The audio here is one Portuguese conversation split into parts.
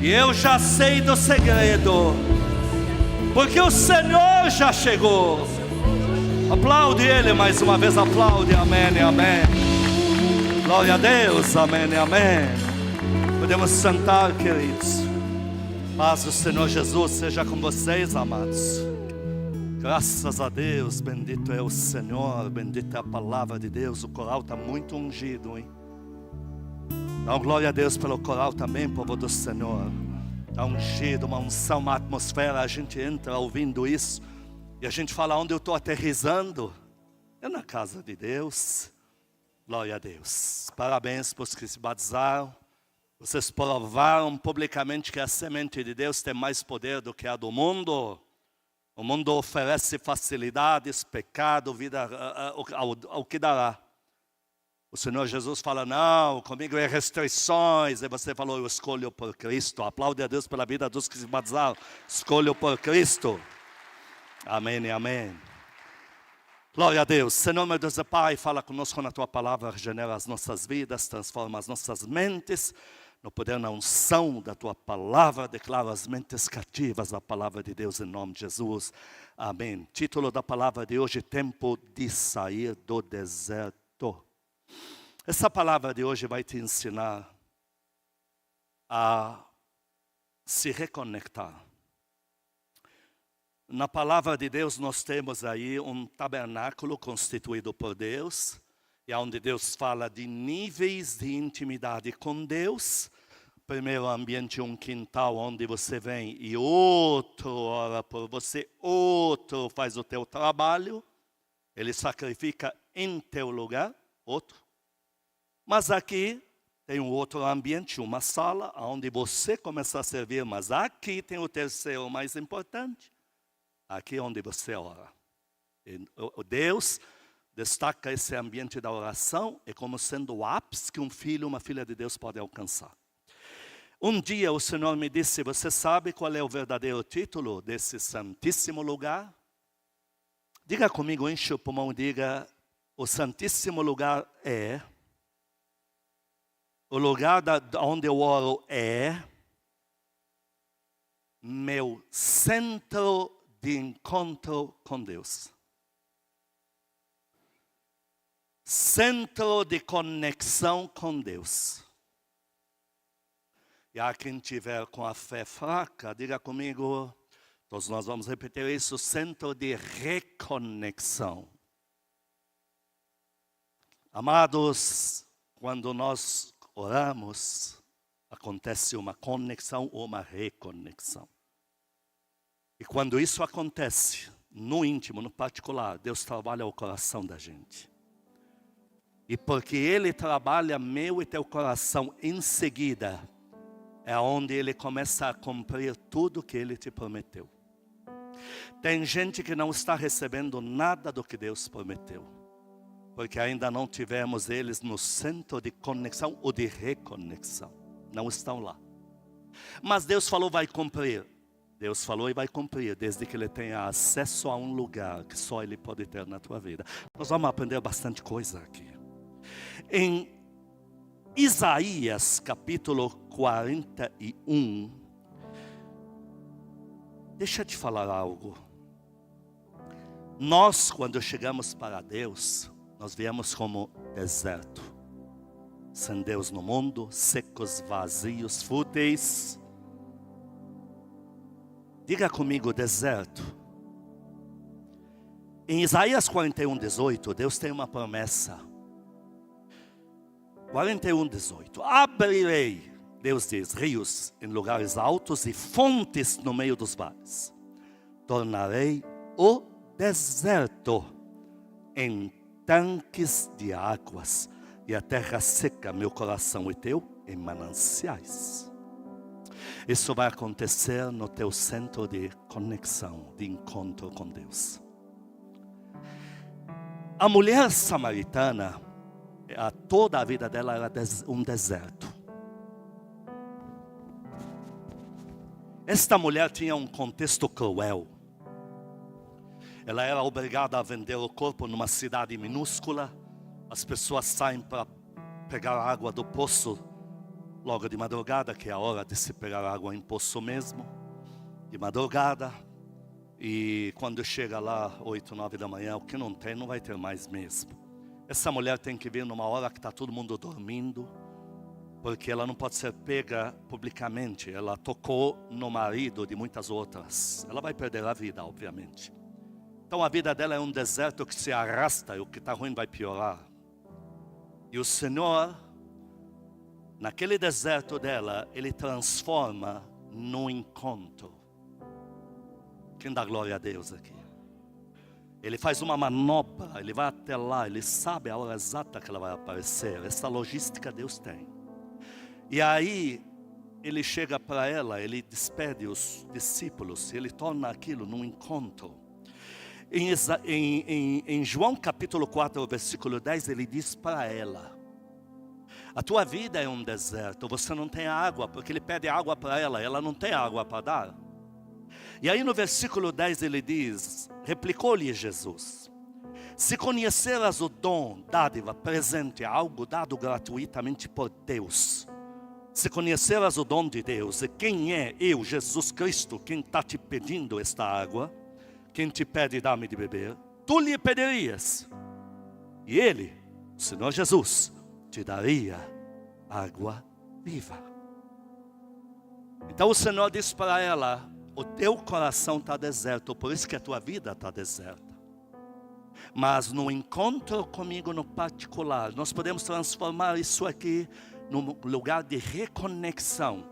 E eu já sei do segredo, porque o Senhor já chegou. Aplaude Ele mais uma vez, aplaude, amém, amém. Glória a Deus, amém, amém. Podemos sentar, queridos. Paz do Senhor Jesus seja com vocês, amados. Graças a Deus, bendito é o Senhor, bendita é a palavra de Deus. O coral está muito ungido, hein? Dá glória a Deus pelo coral também, povo do Senhor. Está ungido, uma unção, uma atmosfera. A gente entra ouvindo isso e a gente fala: onde eu estou aterrissando? É na casa de Deus. Glória a Deus. Parabéns para os que se batizaram. Vocês provaram publicamente que a semente de Deus tem mais poder do que a do mundo. O mundo oferece facilidades, pecado, vida ao que dará. O Senhor Jesus fala: não, comigo é restrições. E você falou: eu escolho por Cristo. Aplaude a Deus pela vida dos que se batizaram. Escolho por Cristo. Amém e amém. Glória a Deus. Senhor, meu Deus e Pai, fala conosco na Tua palavra, regenera as nossas vidas, transforma as nossas mentes. No poder, na unção da Tua palavra, declaro as mentes cativas à palavra de Deus em nome de Jesus. Amém. Título da palavra de hoje: tempo de sair do deserto. Essa palavra de hoje vai te ensinar a se reconectar. Na palavra de Deus nós temos aí um tabernáculo constituído por Deus, e onde Deus fala de níveis de intimidade com Deus. Primeiro ambiente, um quintal onde você vem e outro ora por você, outro faz o teu trabalho, ele sacrifica em teu lugar, outro. Mas aqui tem um outro ambiente, uma sala, onde você começa a servir. Mas aqui tem o terceiro mais importante. Aqui é onde você ora. E Deus destaca esse ambiente da oração é como sendo o ápice que um filho, uma filha de Deus pode alcançar. Um dia o Senhor me disse: você sabe qual é o verdadeiro título desse santíssimo lugar? Diga comigo, enche o pulmão e diga: o santíssimo lugar é... O lugar onde eu oro é meu centro de encontro com Deus. Centro de conexão com Deus. E a quem tiver com a fé fraca, diga comigo, todos nós vamos repetir isso: centro de reconexão. Amados, quando nós oramos, acontece uma conexão ou uma reconexão. E quando isso acontece, no íntimo, no particular, Deus trabalha o coração da gente. E porque Ele trabalha meu e teu coração, em seguida, é onde Ele começa a cumprir tudo que Ele te prometeu. Tem gente que não está recebendo nada do que Deus prometeu, porque ainda não tivemos eles no centro de conexão ou de reconexão. Não estão lá. Mas Deus falou, vai cumprir. Deus falou e vai cumprir, desde que Ele tenha acesso a um lugar que só Ele pode ter na tua vida. Nós vamos aprender bastante coisa aqui. Em Isaías capítulo 41, deixa eu te falar algo. Nós, quando chegamos para Deus, nós viemos como deserto. Sem Deus no mundo, secos, vazios, fúteis. Diga comigo, deserto. Em Isaías 41, 18, Deus tem uma promessa. 41, 18. Abrirei, Deus diz, rios em lugares altos e fontes no meio dos vales. Tornarei o deserto em tanques de águas, e a terra seca, meu coração e teu, em mananciais. Isso vai acontecer no teu centro de conexão, de encontro com Deus. A mulher samaritana, toda a vida dela era um deserto. Esta mulher tinha um contexto cruel. Ela era obrigada a vender o corpo numa cidade minúscula. As pessoas saem para pegar água do poço logo de madrugada, que é a hora de se pegar água em poço mesmo, de madrugada. E quando chega lá, 8, 9 da manhã, o que não tem, não vai ter mais mesmo. Essa mulher tem que vir numa hora que está todo mundo dormindo, porque ela não pode ser pega publicamente. Ela tocou no marido de muitas outras. Ela vai perder a vida, obviamente. Então a vida dela é um deserto que se arrasta, e o que está ruim vai piorar. E o Senhor, naquele deserto dela, Ele transforma num encontro. Quem dá glória a Deus aqui? Ele faz uma manopla, ele vai até lá, ele sabe a hora exata que ela vai aparecer. Essa logística Deus tem. E aí, ele chega para ela, ele despede os discípulos, ele torna aquilo num encontro. Em João capítulo 4, versículo 10, ele diz para ela: a tua vida é um deserto, você não tem água, porque ele pede água para ela não tem água para dar. E aí no versículo 10 ele diz, replicou-lhe Jesus: se conheceras o dom, dádiva, presente, algo dado gratuitamente por Deus, se conheceras o dom de Deus, e quem é eu, Jesus Cristo, quem está te pedindo esta água, quem te pede dar-me de beber, tu lhe pedirias, e Ele, o Senhor Jesus, te daria água viva. Então o Senhor disse para ela: o teu coração está deserto, por isso que a tua vida está deserta. Mas no encontro comigo no particular, nós podemos transformar isso aqui num lugar de reconexão.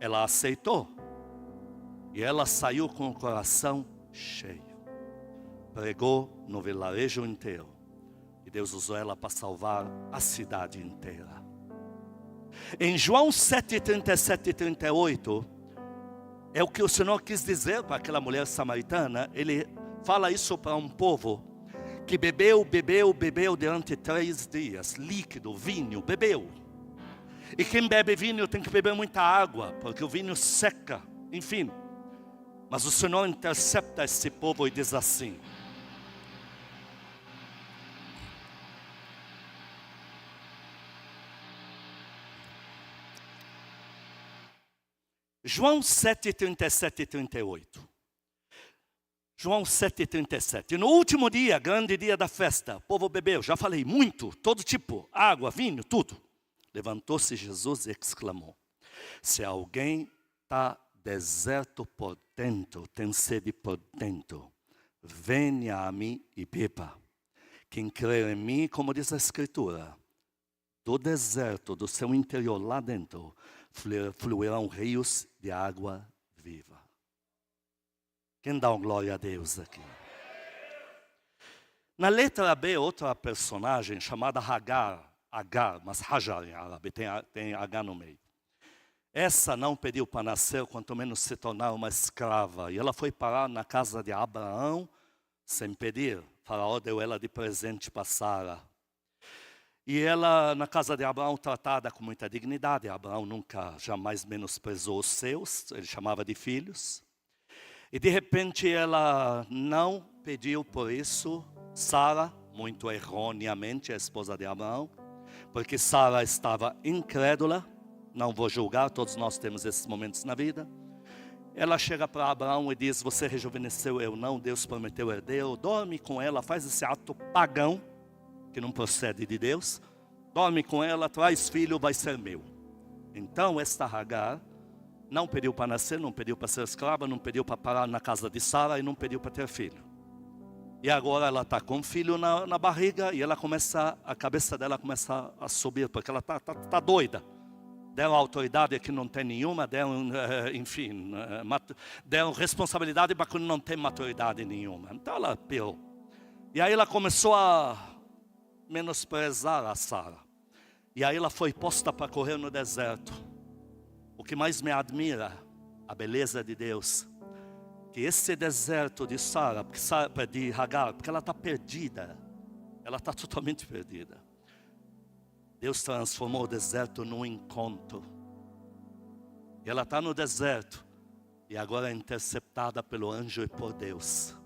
Ela aceitou. E ela saiu com o coração cheio. Pregou no vilarejo inteiro. E Deus usou ela para salvar a cidade inteira. Em João 7, 37 e 38... é o que o Senhor quis dizer para aquela mulher samaritana. Ele fala isso para um povo que bebeu durante 3 dias. Líquido, vinho, bebeu. E quem bebe vinho tem que beber muita água, porque o vinho seca, enfim. Mas o Senhor intercepta esse povo e diz assim: João 7, 37 e 38. João 7, 37. No último dia, grande dia da festa, o povo bebeu, já falei, muito, todo tipo, água, vinho, tudo. Levantou-se Jesus e exclamou: se alguém está deserto por dentro, tem sede por dentro, venha a mim e beba. Quem crer em mim, como diz a Escritura, do deserto, do seu interior lá dentro, fluirão rios de água viva. Quem dá uma glória a Deus aqui? Na letra B, outra personagem chamada Hagar, mas Hajar em árabe, tem H no meio. Essa não pediu para nascer, quanto menos se tornar uma escrava. E ela foi parar na casa de Abraão sem pedir. Faraó deu ela de presente para Sara. E ela, na casa de Abraão, tratada com muita dignidade. Abraão nunca, jamais menosprezou os seus, ele chamava de filhos. E de repente ela não pediu por isso. Sara, muito erroneamente, a esposa de Abraão, porque Sara estava incrédula. Não vou julgar, todos nós temos esses momentos na vida. Ela chega para Abraão e diz: você rejuvenesceu, eu não, Deus prometeu herdeiro. Dorme com ela, faz esse ato pagão, que não procede de Deus. Dorme com ela, traz filho, vai ser meu. Então esta Hagar não pediu para nascer, não pediu para ser escrava, não pediu para parar na casa de Sara e não pediu para ter filho. E agora ela está com um filho na barriga e ela a cabeça dela começa a subir, porque ela tá doida. Deram autoridade que não tem nenhuma, deram, enfim, deram responsabilidade para quem não tem maturidade nenhuma. Então ela pirou. E aí ela começou a menosprezar a Sara. E aí ela foi posta para correr no deserto. O que mais me admira, a beleza de Deus, que esse deserto de Sara, de Hagar, porque ela está perdida, ela está totalmente perdida. Deus transformou o deserto num encontro. E ela está no deserto, e agora é interceptada pelo anjo e por Deus.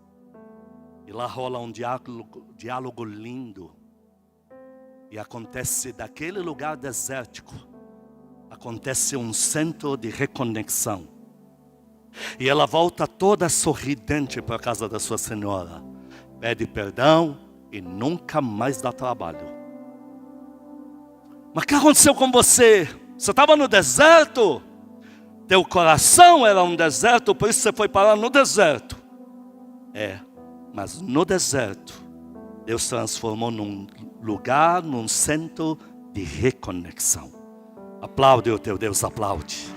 E lá rola um diálogo lindo. E acontece daquele lugar desértico, acontece um centro de reconexão. E ela volta toda sorridente para a casa da sua senhora. Pede perdão e nunca mais dá trabalho. Mas o que aconteceu com você? Você estava no deserto? Teu coração era um deserto, por isso você foi parar no deserto. Mas no deserto, Deus transformou num lugar, num centro de reconexão. Aplaude o teu Deus, aplaude.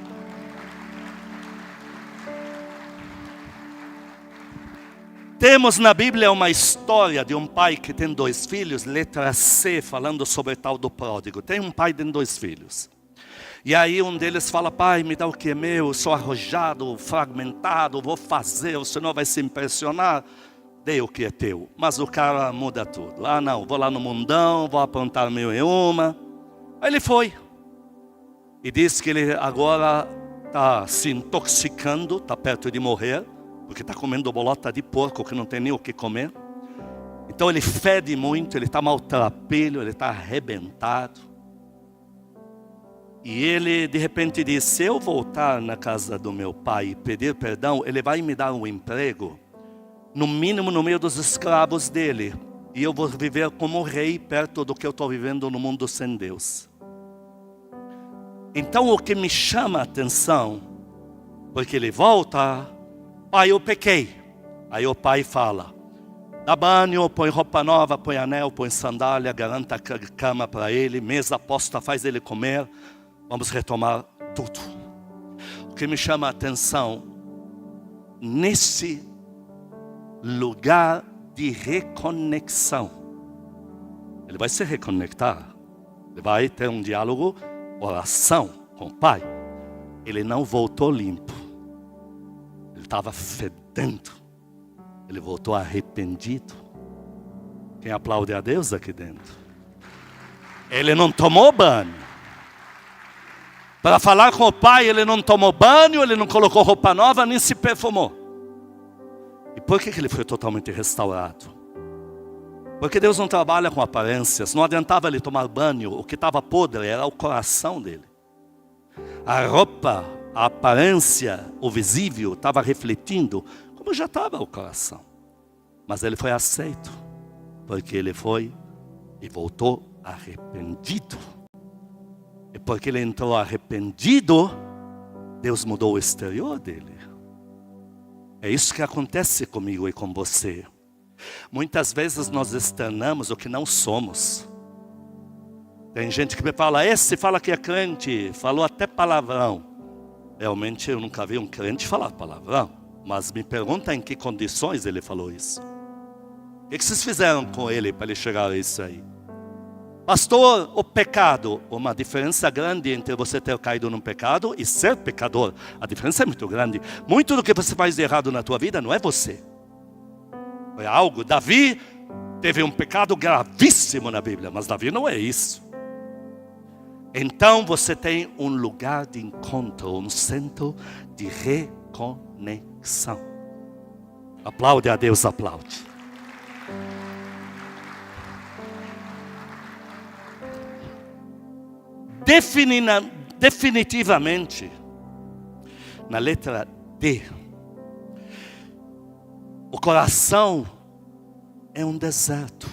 Temos na Bíblia uma história de um pai que tem 2 filhos, letra C, falando sobre o tal do pródigo. Tem um pai que tem 2 filhos. E aí um deles fala: pai, me dá o que é meu, eu sou arrojado, fragmentado, vou fazer, o Senhor vai se impressionar. Dê o que é teu. Mas o cara muda tudo. Não, vou lá no mundão, vou aprontar 1001. Aí ele foi. E diz que ele agora está se intoxicando, está perto de morrer, porque está comendo bolota de porco que não tem nem o que comer. Então ele fede muito, ele está maltrapilho, ele está arrebentado. E ele de repente diz: se eu voltar na casa do meu pai e pedir perdão, ele vai me dar um emprego, no mínimo no meio dos escravos dele. E eu vou viver como rei perto do que eu estou vivendo no mundo sem Deus. Então o que me chama a atenção, porque ele volta: pai, eu pequei. Aí o pai fala: dá banho, põe roupa nova, põe anel, põe sandália, garanta a cama para ele, mesa posta, faz ele comer. Vamos retomar tudo. O que me chama a atenção, nesse lugar de reconexão, ele vai se reconectar. Ele vai ter um diálogo, oração com o pai. Ele não voltou limpo. Ele estava fedendo. Ele voltou arrependido. Quem aplaude a Deus aqui dentro? Ele não tomou banho. Para falar com o pai, ele não tomou banho, ele não colocou roupa nova, nem se perfumou. E por que ele foi totalmente restaurado? Porque Deus não trabalha com aparências. Não adiantava ele tomar banho. O que estava podre era o coração dele. A roupa, a aparência, o visível estava refletindo como já estava o coração. Mas ele foi aceito, porque ele foi e voltou arrependido. E porque ele entrou arrependido, Deus mudou o exterior dele. É isso que acontece comigo e com você. Muitas vezes nós externamos o que não somos. Tem gente que me fala: esse fala que é crente, falou até palavrão. Realmente eu nunca vi um crente falar palavrão. Mas me pergunta em que condições ele falou isso. O que vocês fizeram com ele para ele chegar a isso aí? Pastor, o pecado. Uma diferença grande entre você ter caído num pecado e ser pecador. A diferença é muito grande. Muito do que você faz de errado na tua vida não é você. Foi algo. Davi teve um pecado gravíssimo na Bíblia, mas Davi não é isso. Então você tem um lugar de encontro, um centro de reconexão. Aplaude a Deus, aplaude. Definitivamente, na letra D, o coração é um deserto.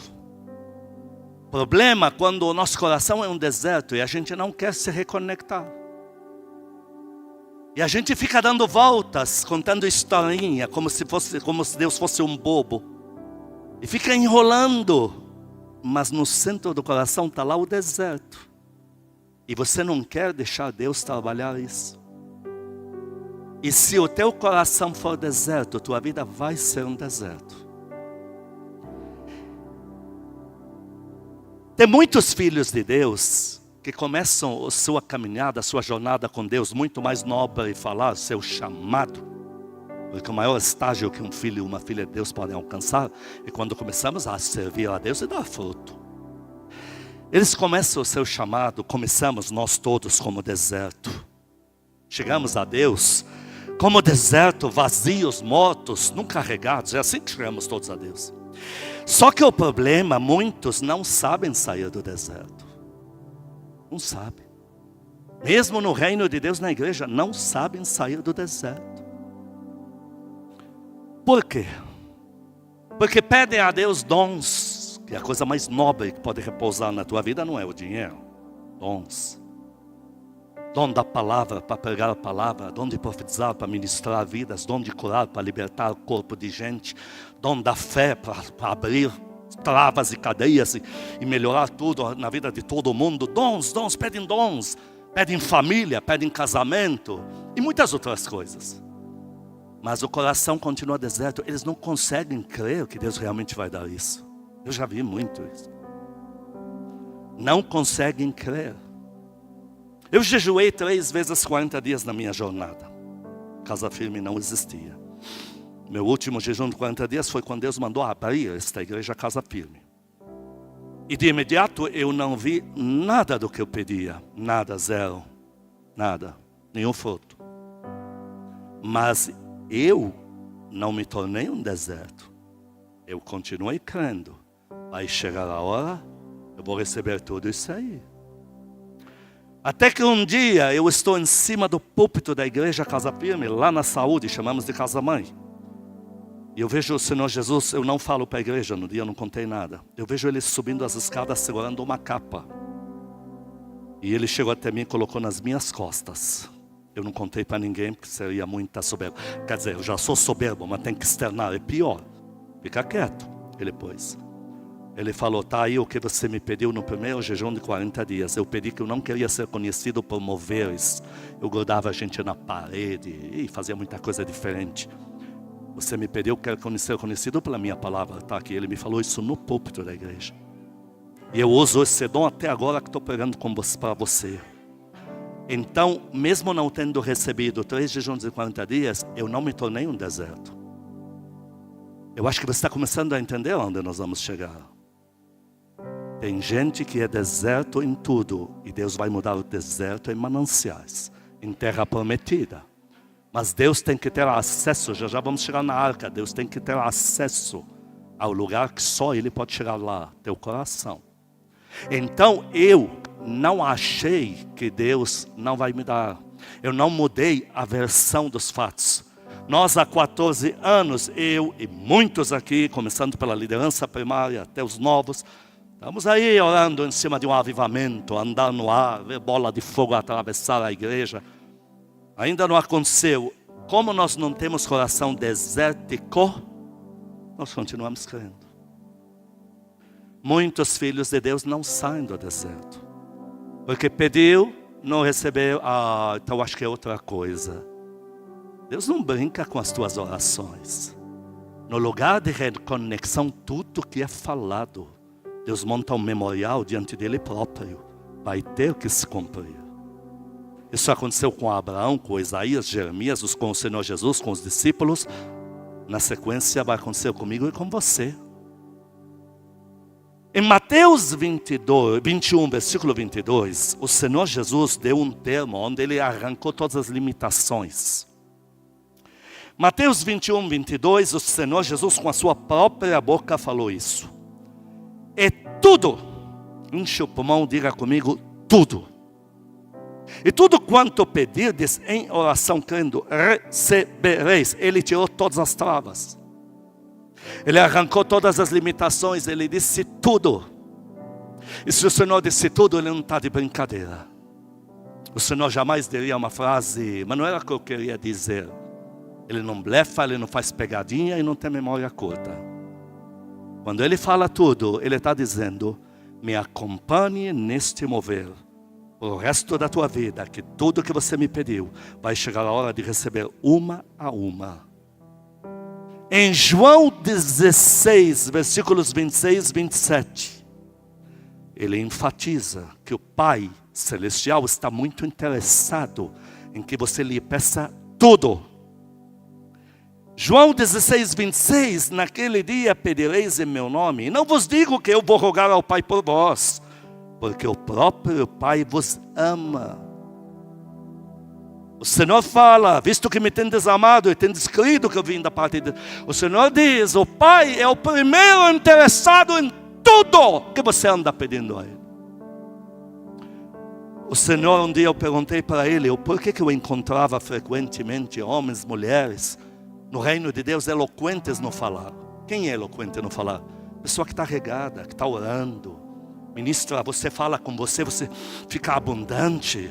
Problema quando o nosso coração é um deserto e a gente não quer se reconectar. E a gente fica dando voltas, contando historinha, como se Deus fosse um bobo. E fica enrolando, mas no centro do coração está lá o deserto. E você não quer deixar Deus trabalhar isso. E se o teu coração for deserto, tua vida vai ser um deserto. Tem muitos filhos de Deus que começam a sua caminhada, a sua jornada com Deus muito mais nobre e falar seu chamado. Porque o maior estágio que um filho e uma filha de Deus podem alcançar é quando começamos a servir a Deus e dar fruto. Eles começam o seu chamado, começamos nós todos como deserto. Chegamos a Deus como deserto, vazios, mortos, nunca carregados. É assim que chegamos todos a Deus. Só que o problema, muitos não sabem sair do deserto. Não sabem. mesmo no reino de Deus, na igreja, não sabem sair do deserto. Por quê? Porque pedem a Deus dons, que é a coisa mais nobre que pode repousar na tua vida não é o dinheiro. Dons. Dom da palavra, para pregar a palavra. Dom de profetizar, para ministrar vidas. Dom de curar, para libertar o corpo de gente. Dom da fé, para abrir travas e cadeias e melhorar tudo na vida de todo mundo. Dons, pedem dons. Pedem família, pedem casamento e muitas outras coisas. Mas o coração continua deserto. Eles não conseguem crer que Deus realmente vai dar isso. Eu já vi muito isso. Não conseguem crer. Eu jejuei 3 vezes 40 dias na minha jornada. Casa Firme não existia. Meu último jejum de 40 dias foi quando Deus mandou abrir esta igreja Casa Firme. E de imediato eu não vi nada do que eu pedia. Nada, zero. Nada. Nenhum fruto. Mas eu não me tornei um deserto. Eu continuei crendo. Vai chegar a hora, eu vou receber tudo isso aí. Até que um dia eu estou em cima do púlpito da igreja Casa Firme, lá na Saúde, chamamos de Casa Mãe. E eu vejo o Senhor Jesus, eu não falo para a igreja, no dia eu não contei nada. Eu vejo ele subindo as escadas segurando uma capa. E ele chegou até mim e colocou nas minhas costas. Eu não contei para ninguém porque seria muita soberba. Quer dizer, eu já sou soberbo, mas tem que externar, é pior. Fica quieto, ele pôs. Ele falou, tá aí o que você me pediu no primeiro jejum de 40 dias. Eu pedi que eu não queria ser conhecido por moveres. Eu grudava a gente na parede e fazia muita coisa diferente. Você me pediu que eu quero ser conhecido pela minha palavra. Tá aqui, ele me falou isso no púlpito da igreja. E eu uso esse dom até agora que estou pregando para você. Então, mesmo não tendo recebido 3 jejuns de 40 dias, eu não me tornei um deserto. Eu acho que você está começando a entender onde nós vamos chegar. Tem gente que é deserto em tudo. E Deus vai mudar o deserto em mananciais. Em terra prometida. Mas Deus tem que ter acesso. Já vamos chegar na arca. Deus tem que ter acesso ao lugar que só Ele pode chegar lá. Teu coração. Então eu não achei que Deus não vai me dar. Eu não mudei a versão dos fatos. Nós há 14 anos, eu e muitos aqui, começando pela liderança primária até os novos, estamos aí orando em cima de um avivamento, andar no ar, ver bola de fogo atravessar a igreja. Ainda não aconteceu. Como nós não temos coração desértico, nós continuamos crendo. Muitos filhos de Deus não saem do deserto. Porque pediu, não recebeu, então acho que é outra coisa. Deus não brinca com as tuas orações. No lugar de reconexão, tudo que é falado, Deus monta um memorial diante dele próprio. Vai ter que se cumprir. Isso aconteceu com Abraão, com Isaías, Jeremias, com o Senhor Jesus, com os discípulos. Na sequência vai acontecer comigo e com você. Em Mateus 21, versículo 22, o Senhor Jesus deu um termo onde ele arrancou todas as limitações. Mateus 21, 22, o Senhor Jesus com a sua própria boca falou isso. É tudo, enche o pulmão, diga comigo, tudo. E tudo quanto pedirdes em oração crendo, recebereis. Ele tirou todas as travas. Ele arrancou todas as limitações, ele disse tudo. E se o Senhor disse tudo, ele não está de brincadeira. O Senhor jamais diria uma frase, mas não era o que eu queria dizer. Ele não blefa, ele não faz pegadinha e não tem memória curta. Quando ele fala tudo, ele está dizendo, me acompanhe neste mover. O resto da tua vida, que tudo que você me pediu, vai chegar a hora de receber uma a uma. Em João 16, versículos 26 e 27, ele enfatiza que o Pai Celestial está muito interessado em que você lhe peça tudo. João 16, 26, naquele dia pedireis em meu nome, e não vos digo que eu vou rogar ao Pai por vós, porque o próprio Pai vos ama. O Senhor fala, visto que me tendes amado e tendes crido que eu vim da parte de Deus. O Senhor diz, o Pai é o primeiro interessado em tudo que você anda pedindo a Ele. O Senhor, um dia eu perguntei para ele, por que eu encontrava frequentemente homens, mulheres, no reino de Deus, eloquentes no falar. Quem é eloquente no falar? Pessoa que está regada, que está orando. Ministra, você fala com você, você fica abundante.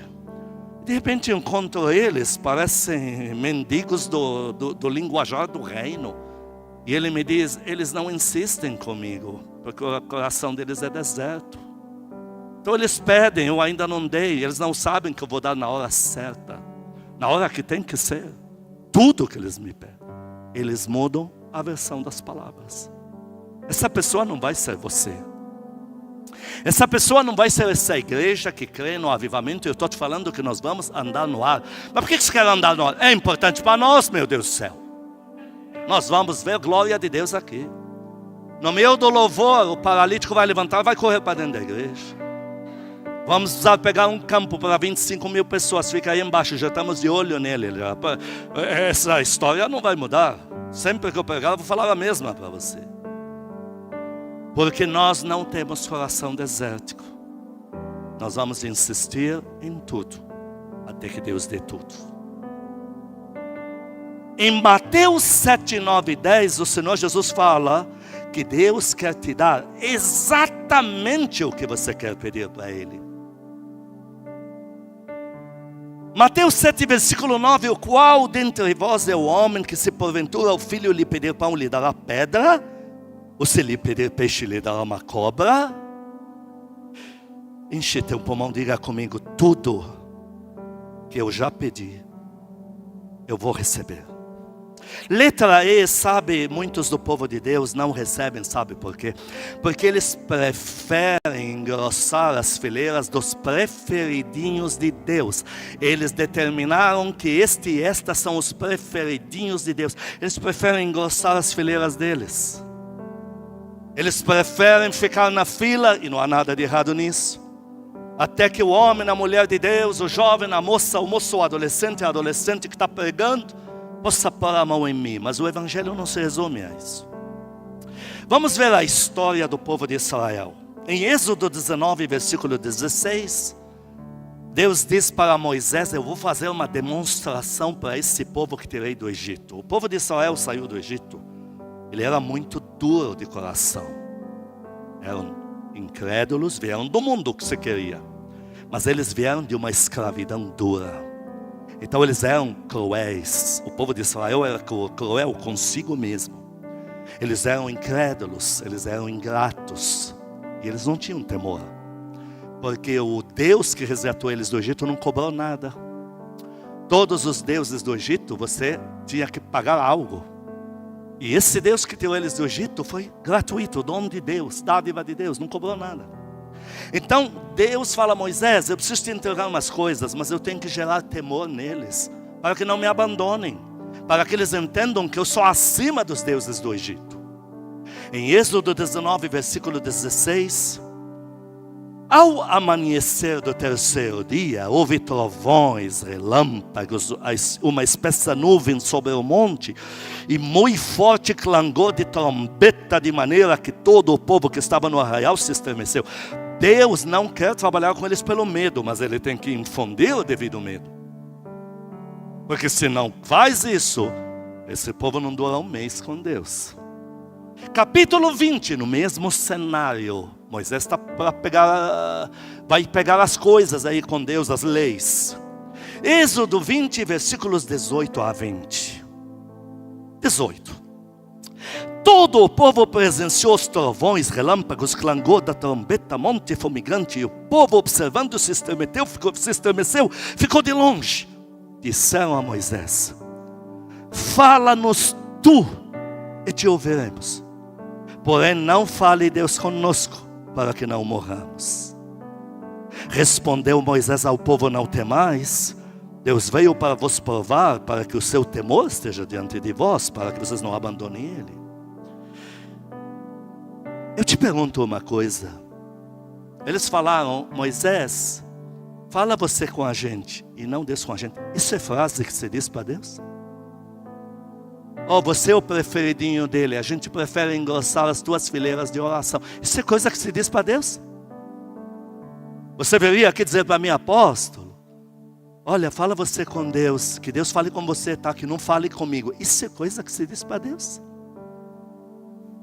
De repente eu encontro eles, parecem mendigos do linguajar do reino. E ele me diz, eles não insistem comigo, porque o coração deles é deserto. Então eles pedem, eu ainda não dei, eles não sabem que eu vou dar na hora certa. Na hora que tem que ser. Tudo que eles me pedem. Eles mudam a versão das palavras. Essa pessoa não vai ser você. Essa pessoa não vai ser essa igreja que crê no avivamento. Eu estou te falando que nós vamos andar no ar. Mas por que você quer andar no ar? É importante para nós, meu Deus do céu. Nós vamos ver a glória de Deus aqui. No meio do louvor, o paralítico vai levantar e vai correr para dentro da igreja. Vamos precisar pegar um campo para 25 mil pessoas. Fica aí embaixo, já estamos de olho nele. Essa história não vai mudar. Sempre que eu pregar, eu vou falar a mesma para você. Porque nós não temos coração desértico. Nós vamos insistir em tudo, até que Deus dê tudo. Em Mateus 7, 9 e 10, o Senhor Jesus fala que Deus quer te dar exatamente o que você quer pedir para Ele. Mateus 7, versículo 9, o qual dentre vós é o homem que, se porventura o filho lhe pedir pão, lhe dará pedra? Ou se lhe pedir peixe, lhe dará uma cobra? Enche teu pulmão, diga comigo, tudo que eu já pedi, eu vou receber. Letra E, sabe, muitos do povo de Deus não recebem, sabe por quê? Porque eles preferem engrossar as fileiras dos preferidinhos de Deus. Eles determinaram que este e esta são os preferidinhos de Deus. Eles preferem engrossar as fileiras deles. Eles preferem ficar na fila, e não há nada de errado nisso. Até que o homem, a mulher de Deus, o jovem, a moça, o moço, o adolescente, a adolescente que está pregando, possa pôr a mão em mim. Mas o Evangelho não se resume a isso. Vamos ver a história do povo de Israel. Em Êxodo 19, versículo 16, Deus diz para Moisés, eu vou fazer uma demonstração para esse povo que tirei do Egito. O povo de Israel saiu do Egito. Ele era muito duro de coração. Eram incrédulos, vieram do mundo que você queria. Mas eles vieram de uma escravidão dura. Então eles eram cruéis. O povo de Israel era cruel consigo mesmo. Eles eram incrédulos, eles eram ingratos. E eles não tinham temor. Porque o Deus que resgatou eles do Egito não cobrou nada. Todos os deuses do Egito, você tinha que pagar algo. E esse Deus que tirou eles do Egito foi gratuito, o dom de Deus, dádiva de Deus, não cobrou nada. Então Deus fala a Moisés, eu preciso te entregar umas coisas, mas eu tenho que gerar temor neles, para que não me abandonem, para que eles entendam que eu sou acima dos deuses do Egito. Em Êxodo 19, versículo 16, ao amanhecer do terceiro dia, houve trovões, relâmpagos, uma espessa nuvem sobre o monte, e muito forte clangor de trombeta, de maneira que todo o povo que estava no arraial se estremeceu. Deus não quer trabalhar com eles pelo medo, mas Ele tem que infundir o devido medo. Porque se não faz isso, esse povo não dura um mês com Deus. Capítulo 20, no mesmo cenário, Moisés está para vai pegar as coisas aí com Deus, as leis. Êxodo 20, versículos 18 a 20. 18. Todo o povo presenciou os trovões, relâmpagos, clangor da trombeta, monte fumegante, e o povo, observando, se estremeceu, ficou de longe. Disseram a Moisés, fala-nos tu, e te ouviremos. Porém não fale Deus conosco, para que não morramos. Respondeu Moisés ao povo, não temais. Deus veio para vos provar, para que o seu temor esteja diante de vós, para que vocês não abandonem Ele. Eu te pergunto uma coisa. Eles falaram, Moisés, fala você com a gente, e não Deus com a gente. Isso é frase que você diz para Deus? Oh, você é o preferidinho dele, a gente prefere engrossar as tuas fileiras de oração. Isso é coisa que se diz para Deus? Você viria aqui dizer para mim, apóstolo, olha, fala você com Deus, que Deus fale com você, tá? Que não fale comigo. Isso é coisa que se diz para Deus.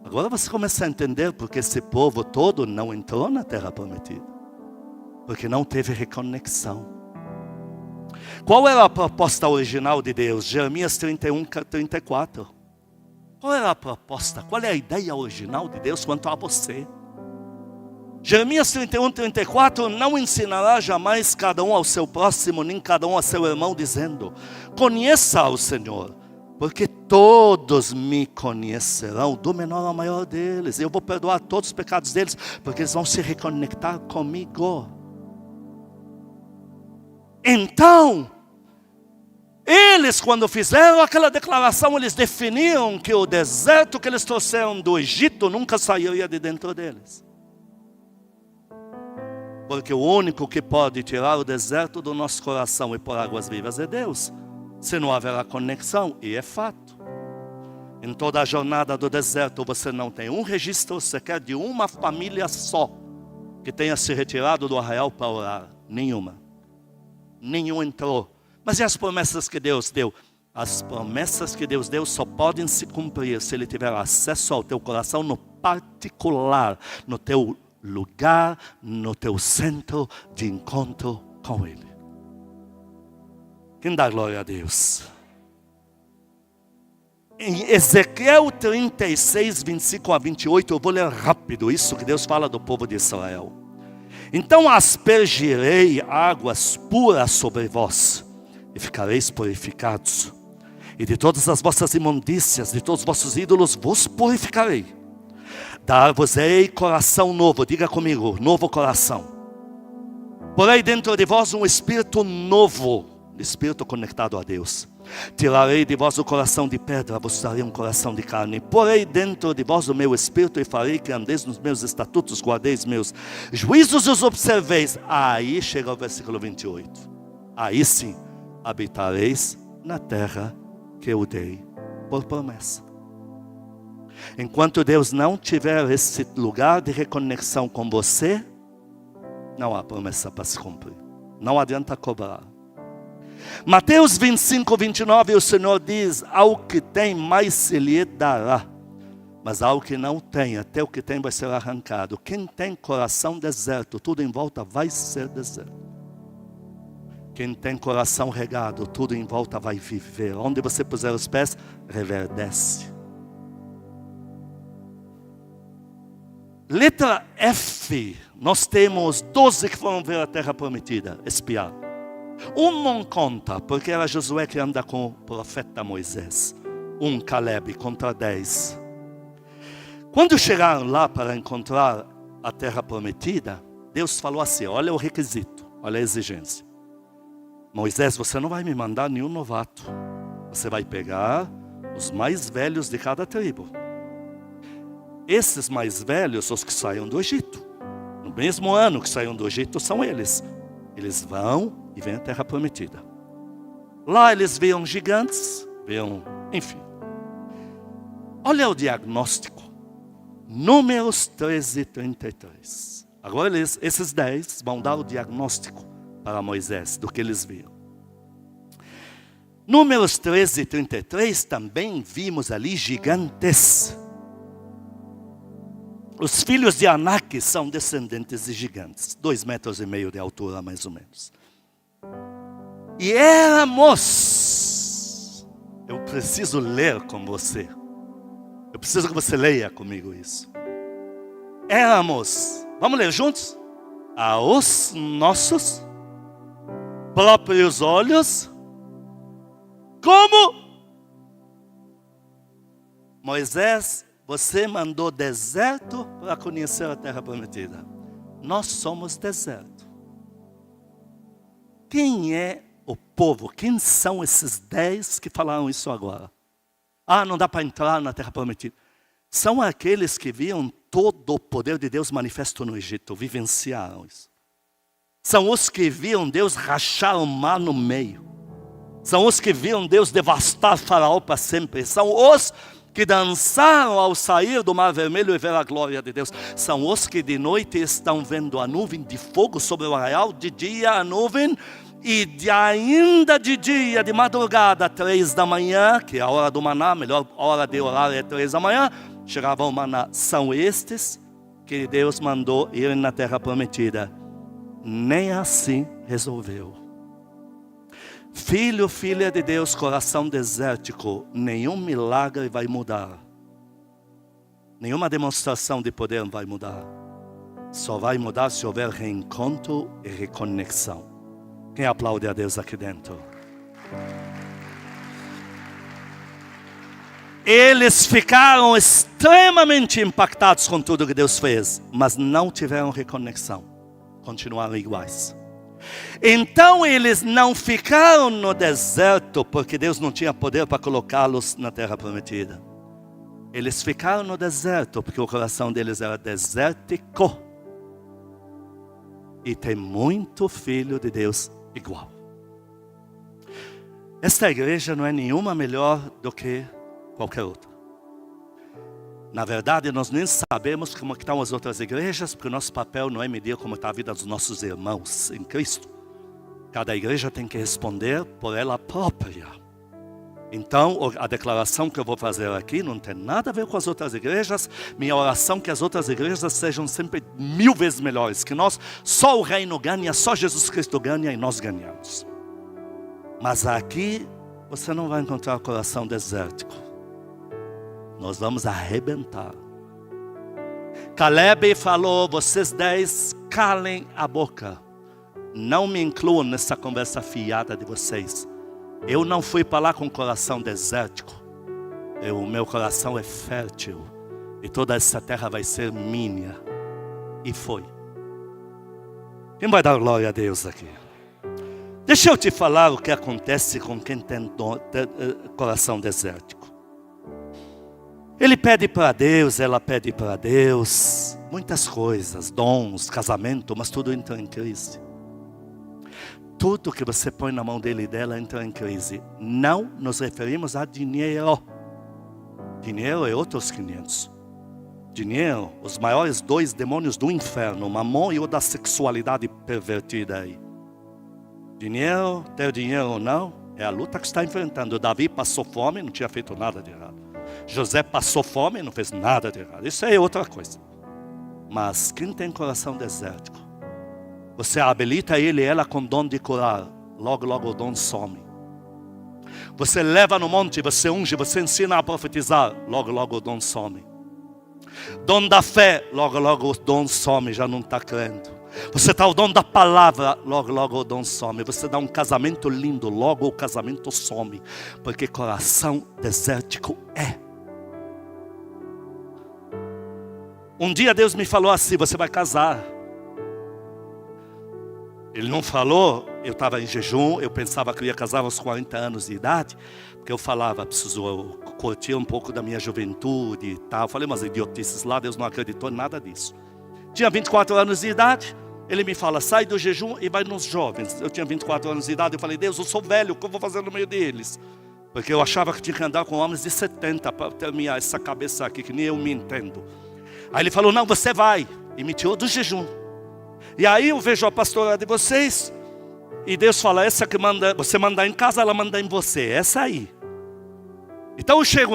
Agora você começa a entender porque esse povo todo não entrou na terra prometida. Porque não teve reconexão. Qual era a proposta original de Deus? Jeremias 31, 34. Qual era a proposta? Qual é a ideia original de Deus quanto a você? Jeremias 31, 34, não ensinará jamais cada um ao seu próximo, nem cada um ao seu irmão, dizendo, conheça o Senhor, porque todos me conhecerão, do menor ao maior deles. Eu vou perdoar todos os pecados deles, porque eles vão se reconectar comigo. Então, eles quando fizeram aquela declaração, eles definiam que o deserto que eles trouxeram do Egito nunca sairia de dentro deles. Porque o único que pode tirar o deserto do nosso coração e pôr águas vivas é Deus. Se não haverá conexão, e é fato. Em toda a jornada do deserto você não tem um registro sequer de uma família só que tenha se retirado do arraial para orar. Nenhuma. Nenhum entrou. Mas e as promessas que Deus deu? As promessas que Deus deu só podem se cumprir se Ele tiver acesso ao teu coração no particular, no teu lugar, no teu centro de encontro com Ele. Quem dá glória a Deus? Em Ezequiel 36, 25 a 28, eu vou ler rápido isso que Deus fala do povo de Israel. Então aspergirei águas puras sobre vós, e ficareis purificados. E de todas as vossas imundícias, de todos os vossos ídolos, vos purificarei. Dar-vos-ei coração novo, diga comigo, novo coração. Porei dentro de vós um espírito novo, espírito conectado a Deus. Tirarei de vós o coração de pedra, vos darei um coração de carne. Porei dentro de vós o meu espírito e farei que andeis nos meus estatutos, guardeis meus juízos e os observeis. Aí chega o versículo 28. Aí sim, habitareis na terra que eu dei por promessa. Enquanto Deus não tiver esse lugar de reconexão com você, não há promessa para se cumprir. Não adianta cobrar. Mateus 25, 29, o Senhor diz, ao que tem mais se lhe dará, mas ao que não tem, até o que tem vai ser arrancado. Quem tem coração deserto, tudo em volta vai ser deserto. Quem tem coração regado, tudo em volta vai viver. Onde você puser os pés, reverdece. Letra F, nós temos 12 que foram ver a terra prometida, espiar. Um não conta, porque era Josué que anda com o profeta Moisés. Caleb contra 10. Quando chegaram lá para encontrar a terra prometida, Deus falou assim, olha o requisito, olha a exigência. Moisés, você não vai me mandar nenhum novato. Você vai pegar os mais velhos de cada tribo. Esses mais velhos, os que saíram do Egito. No mesmo ano que saíram do Egito, são eles. Eles vão e vêm à terra prometida. Lá eles viam gigantes, viam, enfim. Olha o diagnóstico. Números 13 e 33. Agora esses 10 vão dar o diagnóstico para Moisés do que eles viram. Números 13 e 33 também vimos ali gigantes. Os filhos de Anak são descendentes de gigantes, 2,5 metros de altura mais ou menos. E éramos, eu preciso ler com você, eu preciso que você leia comigo isso. Éramos, vamos ler juntos? Aos nossos próprios olhos, como Moisés, você mandou deserto para conhecer a terra prometida. Nós somos deserto. Quem é o povo? Quem são esses 10 que falaram isso agora? Ah, não dá para entrar na terra prometida. São aqueles que viam todo o poder de Deus manifesto no Egito, vivenciaram isso. São os que viam Deus rachar o mar no meio. São os que viam Deus devastar Faraó para sempre. São os que dançaram ao sair do Mar Vermelho e ver a glória de Deus. São os que de noite estão vendo a nuvem de fogo sobre o arraial, de dia a nuvem, e ainda de dia, de madrugada, 3 da manhã, que é a hora do maná, a melhor hora de orar é 3 da manhã, chegava o maná. São estes que Deus mandou ir na terra prometida. Nem assim resolveu. Filho, filha de Deus, coração desértico, nenhum milagre vai mudar. Nenhuma demonstração de poder vai mudar. Só vai mudar se houver reencontro e reconexão. Quem aplaude a Deus aqui dentro? Eles ficaram extremamente impactados com tudo que Deus fez, mas não tiveram reconexão. Continuaram iguais. Então eles não ficaram no deserto porque Deus não tinha poder para colocá-los na terra prometida. Eles ficaram no deserto porque o coração deles era desértico. E tem muito filho de Deus igual. Esta igreja não é nenhuma melhor do que qualquer outra. Na verdade, nós nem sabemos como estão as outras igrejas, porque o nosso papel não é medir como está a vida dos nossos irmãos em Cristo. Cada igreja tem que responder por ela própria. Então, a declaração que eu vou fazer aqui não tem nada a ver com as outras igrejas. Minha oração é que as outras igrejas sejam sempre 1000 vezes melhores que nós. Só o reino ganha, só Jesus Cristo ganha e nós ganhamos. Mas aqui, você não vai encontrar o coração desértico. Nós vamos arrebentar. Caleb falou, vocês 10 calem a boca. Não me incluam nessa conversa fiada de vocês. Eu não fui para lá com o coração desértico. O meu coração é fértil. E toda essa terra vai ser minha. E foi. Quem vai dar glória a Deus aqui? Deixa eu te falar o que acontece com quem tem coração desértico. Ele pede para Deus, ela pede para Deus, muitas coisas, dons, casamento, mas tudo entra em crise. Tudo que você põe na mão dele e dela entra em crise. Não nos referimos a dinheiro. Dinheiro é outros 500. Dinheiro, os maiores 2 demônios do inferno, o mamon e o da sexualidade pervertida aí. Dinheiro, ter dinheiro ou não, é a luta que está enfrentando. Davi passou fome, não tinha feito nada de errado. José passou fome e não fez nada de errado. Isso é outra coisa. Mas quem tem coração desértico, você habilita ele e ela com dom de curar. Logo, logo o dom some. Você leva no monte, você unge, você ensina a profetizar. Logo, logo o dom some. Dom da fé, logo, logo o dom some, já não está crendo. Você dá o dom da palavra, logo, logo o dom some. Você dá um casamento lindo, logo o casamento some. Porque coração desértico é. Um dia Deus me falou assim, você vai casar. Ele não falou, eu estava em jejum, eu pensava que eu ia casar aos 40 anos de idade. Porque eu falava, preciso curtir um pouco da minha juventude e tal. Eu falei, mas idiotices lá, Deus não acreditou em nada disso. Tinha 24 anos de idade. Ele me fala, sai do jejum e vai nos jovens. Eu tinha 24 anos de idade, eu falei, Deus, eu sou velho, o que eu vou fazer no meio deles? Porque eu achava que tinha que andar com homens de 70 para terminar essa cabeça aqui, que nem eu me entendo. Aí ele falou, não, você vai. E me tirou do jejum. E aí eu vejo a pastora de vocês, e Deus fala, essa que manda, você manda em casa, ela manda em você, essa aí. Então eu chego,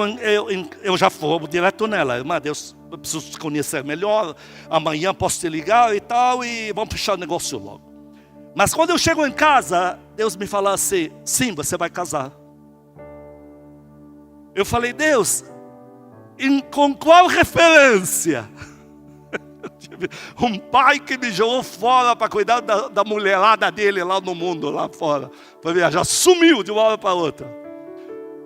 eu já vou direto nela, irmã, Deus, eu preciso te conhecer melhor, amanhã posso te ligar e tal, e vamos fechar o negócio logo. Mas quando eu chego em casa, Deus me fala assim, sim, você vai casar. Eu falei, Deus, com qual referência? Um pai que me jogou fora para cuidar da mulherada dele lá no mundo, lá fora, para viajar, sumiu de uma hora para outra.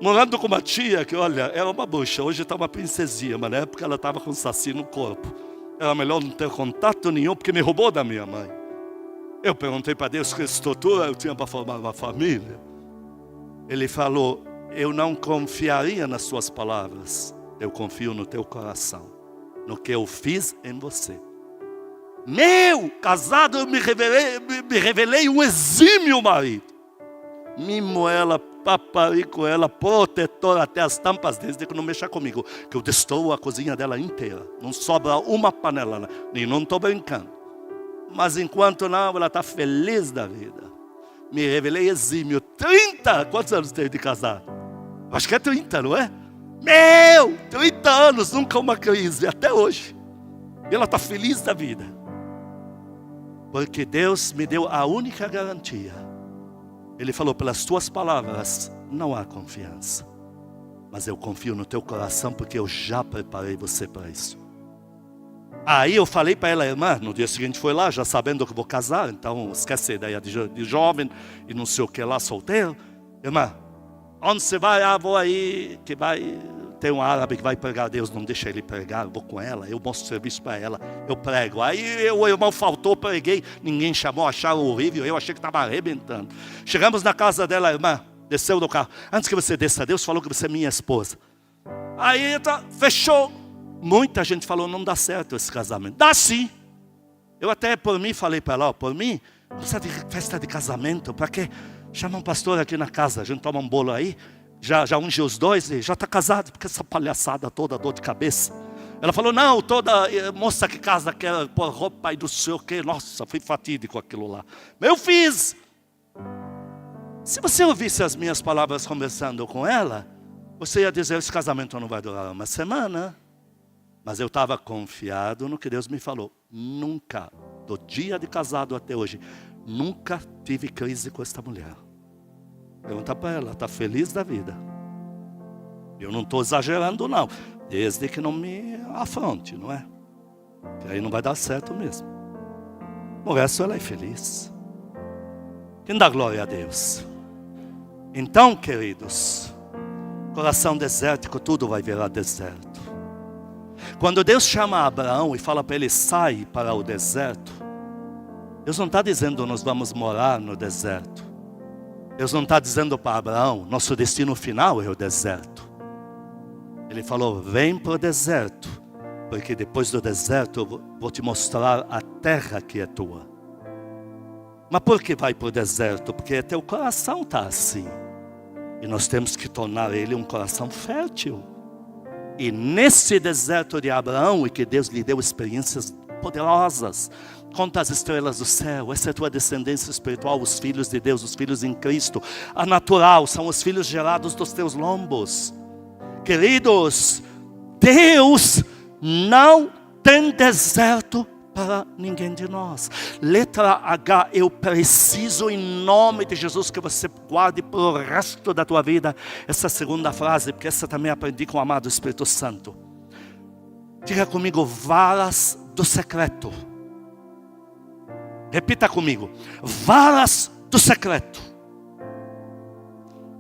Morando com uma tia que, olha, era uma bucha, hoje está uma princesinha, mas na época ela estava com um saci no corpo. Era melhor não ter contato nenhum, porque me roubou da minha mãe. Eu perguntei para Deus que estrutura eu tinha para formar uma família. Ele falou, eu não confiaria nas suas palavras, eu confio no teu coração, no que eu fiz em você. Casado eu me revelei um exímio marido. Mimo ela paparico ela, protetor até as tampas desde que não mexa comigo, que eu destruo a cozinha dela inteira. Não sobra uma panela, e não estou brincando. Mas enquanto não, ela está feliz da vida. Me revelei exímio. 30, quantos anos teve de casado? Acho que é 30, não é? 30 anos, nunca uma crise, até hoje. E ela está feliz da vida. Porque Deus me deu a única garantia. Ele falou, pelas tuas palavras, não há confiança. Mas eu confio no teu coração, porque eu já preparei você para isso. Aí eu falei para ela, irmã, no dia seguinte foi lá, já sabendo que vou casar. Então esquece a ideia de jovem e não sei o que lá, solteiro. Irmã, onde você vai? Ah, vou aí, que vai... Tem um árabe que vai pregar, Deus não deixa ele pregar, eu vou com ela, eu mostro serviço para ela, eu prego. Aí o irmão faltou, preguei, ninguém chamou, acharam horrível, eu achei que estava arrebentando. Chegamos na casa dela, irmã, desceu do carro. Antes que você desça, Deus falou que você é minha esposa. Aí fechou. Muita gente falou, não dá certo esse casamento. Dá sim. Eu até por mim falei para ela, por mim, não precisa de festa de casamento, para quê? Chama um pastor aqui na casa, a gente toma um bolo aí. Já ungiu os dois e já está casado, porque essa palhaçada toda, dor de cabeça. Ela falou, não, toda moça que casa quer pôr roupa e do sei o quê. Nossa, foi fatídico aquilo lá. Mas eu fiz. Se você ouvisse as minhas palavras conversando com ela, você ia dizer, esse casamento não vai durar uma semana. Mas eu estava confiado no que Deus me falou. Nunca, do dia de casado até hoje, nunca tive crise com esta mulher. Pergunta para ela, está feliz da vida? Eu não estou exagerando não, desde que não me afronte, não é? Que aí não vai dar certo mesmo. O resto ela é feliz. Quem dá glória a Deus? Então, queridos, coração desértico, tudo vai virar deserto. Quando Deus chama Abraão e fala para ele, sai para o deserto, Deus não está dizendo nós vamos morar no deserto. Deus não está dizendo para Abraão, nosso destino final é o deserto. Ele falou, vem para o deserto, porque depois do deserto eu vou te mostrar a terra que é tua. Mas por que vai para o deserto? Porque teu coração está assim. E nós temos que tornar ele um coração fértil. E nesse deserto de Abraão, e que Deus lhe deu experiências poderosas, conta as estrelas do céu, essa é a tua descendência espiritual, os filhos de Deus, os filhos em Cristo. A natural são os filhos gerados dos teus lombos. Queridos, Deus não tem deserto para ninguém de nós. Letra H, eu preciso em nome de Jesus que você guarde para o resto da tua vida essa segunda frase, porque essa também aprendi com o amado Espírito Santo. Diga comigo, varas do secreto. Repita comigo, varas do secreto.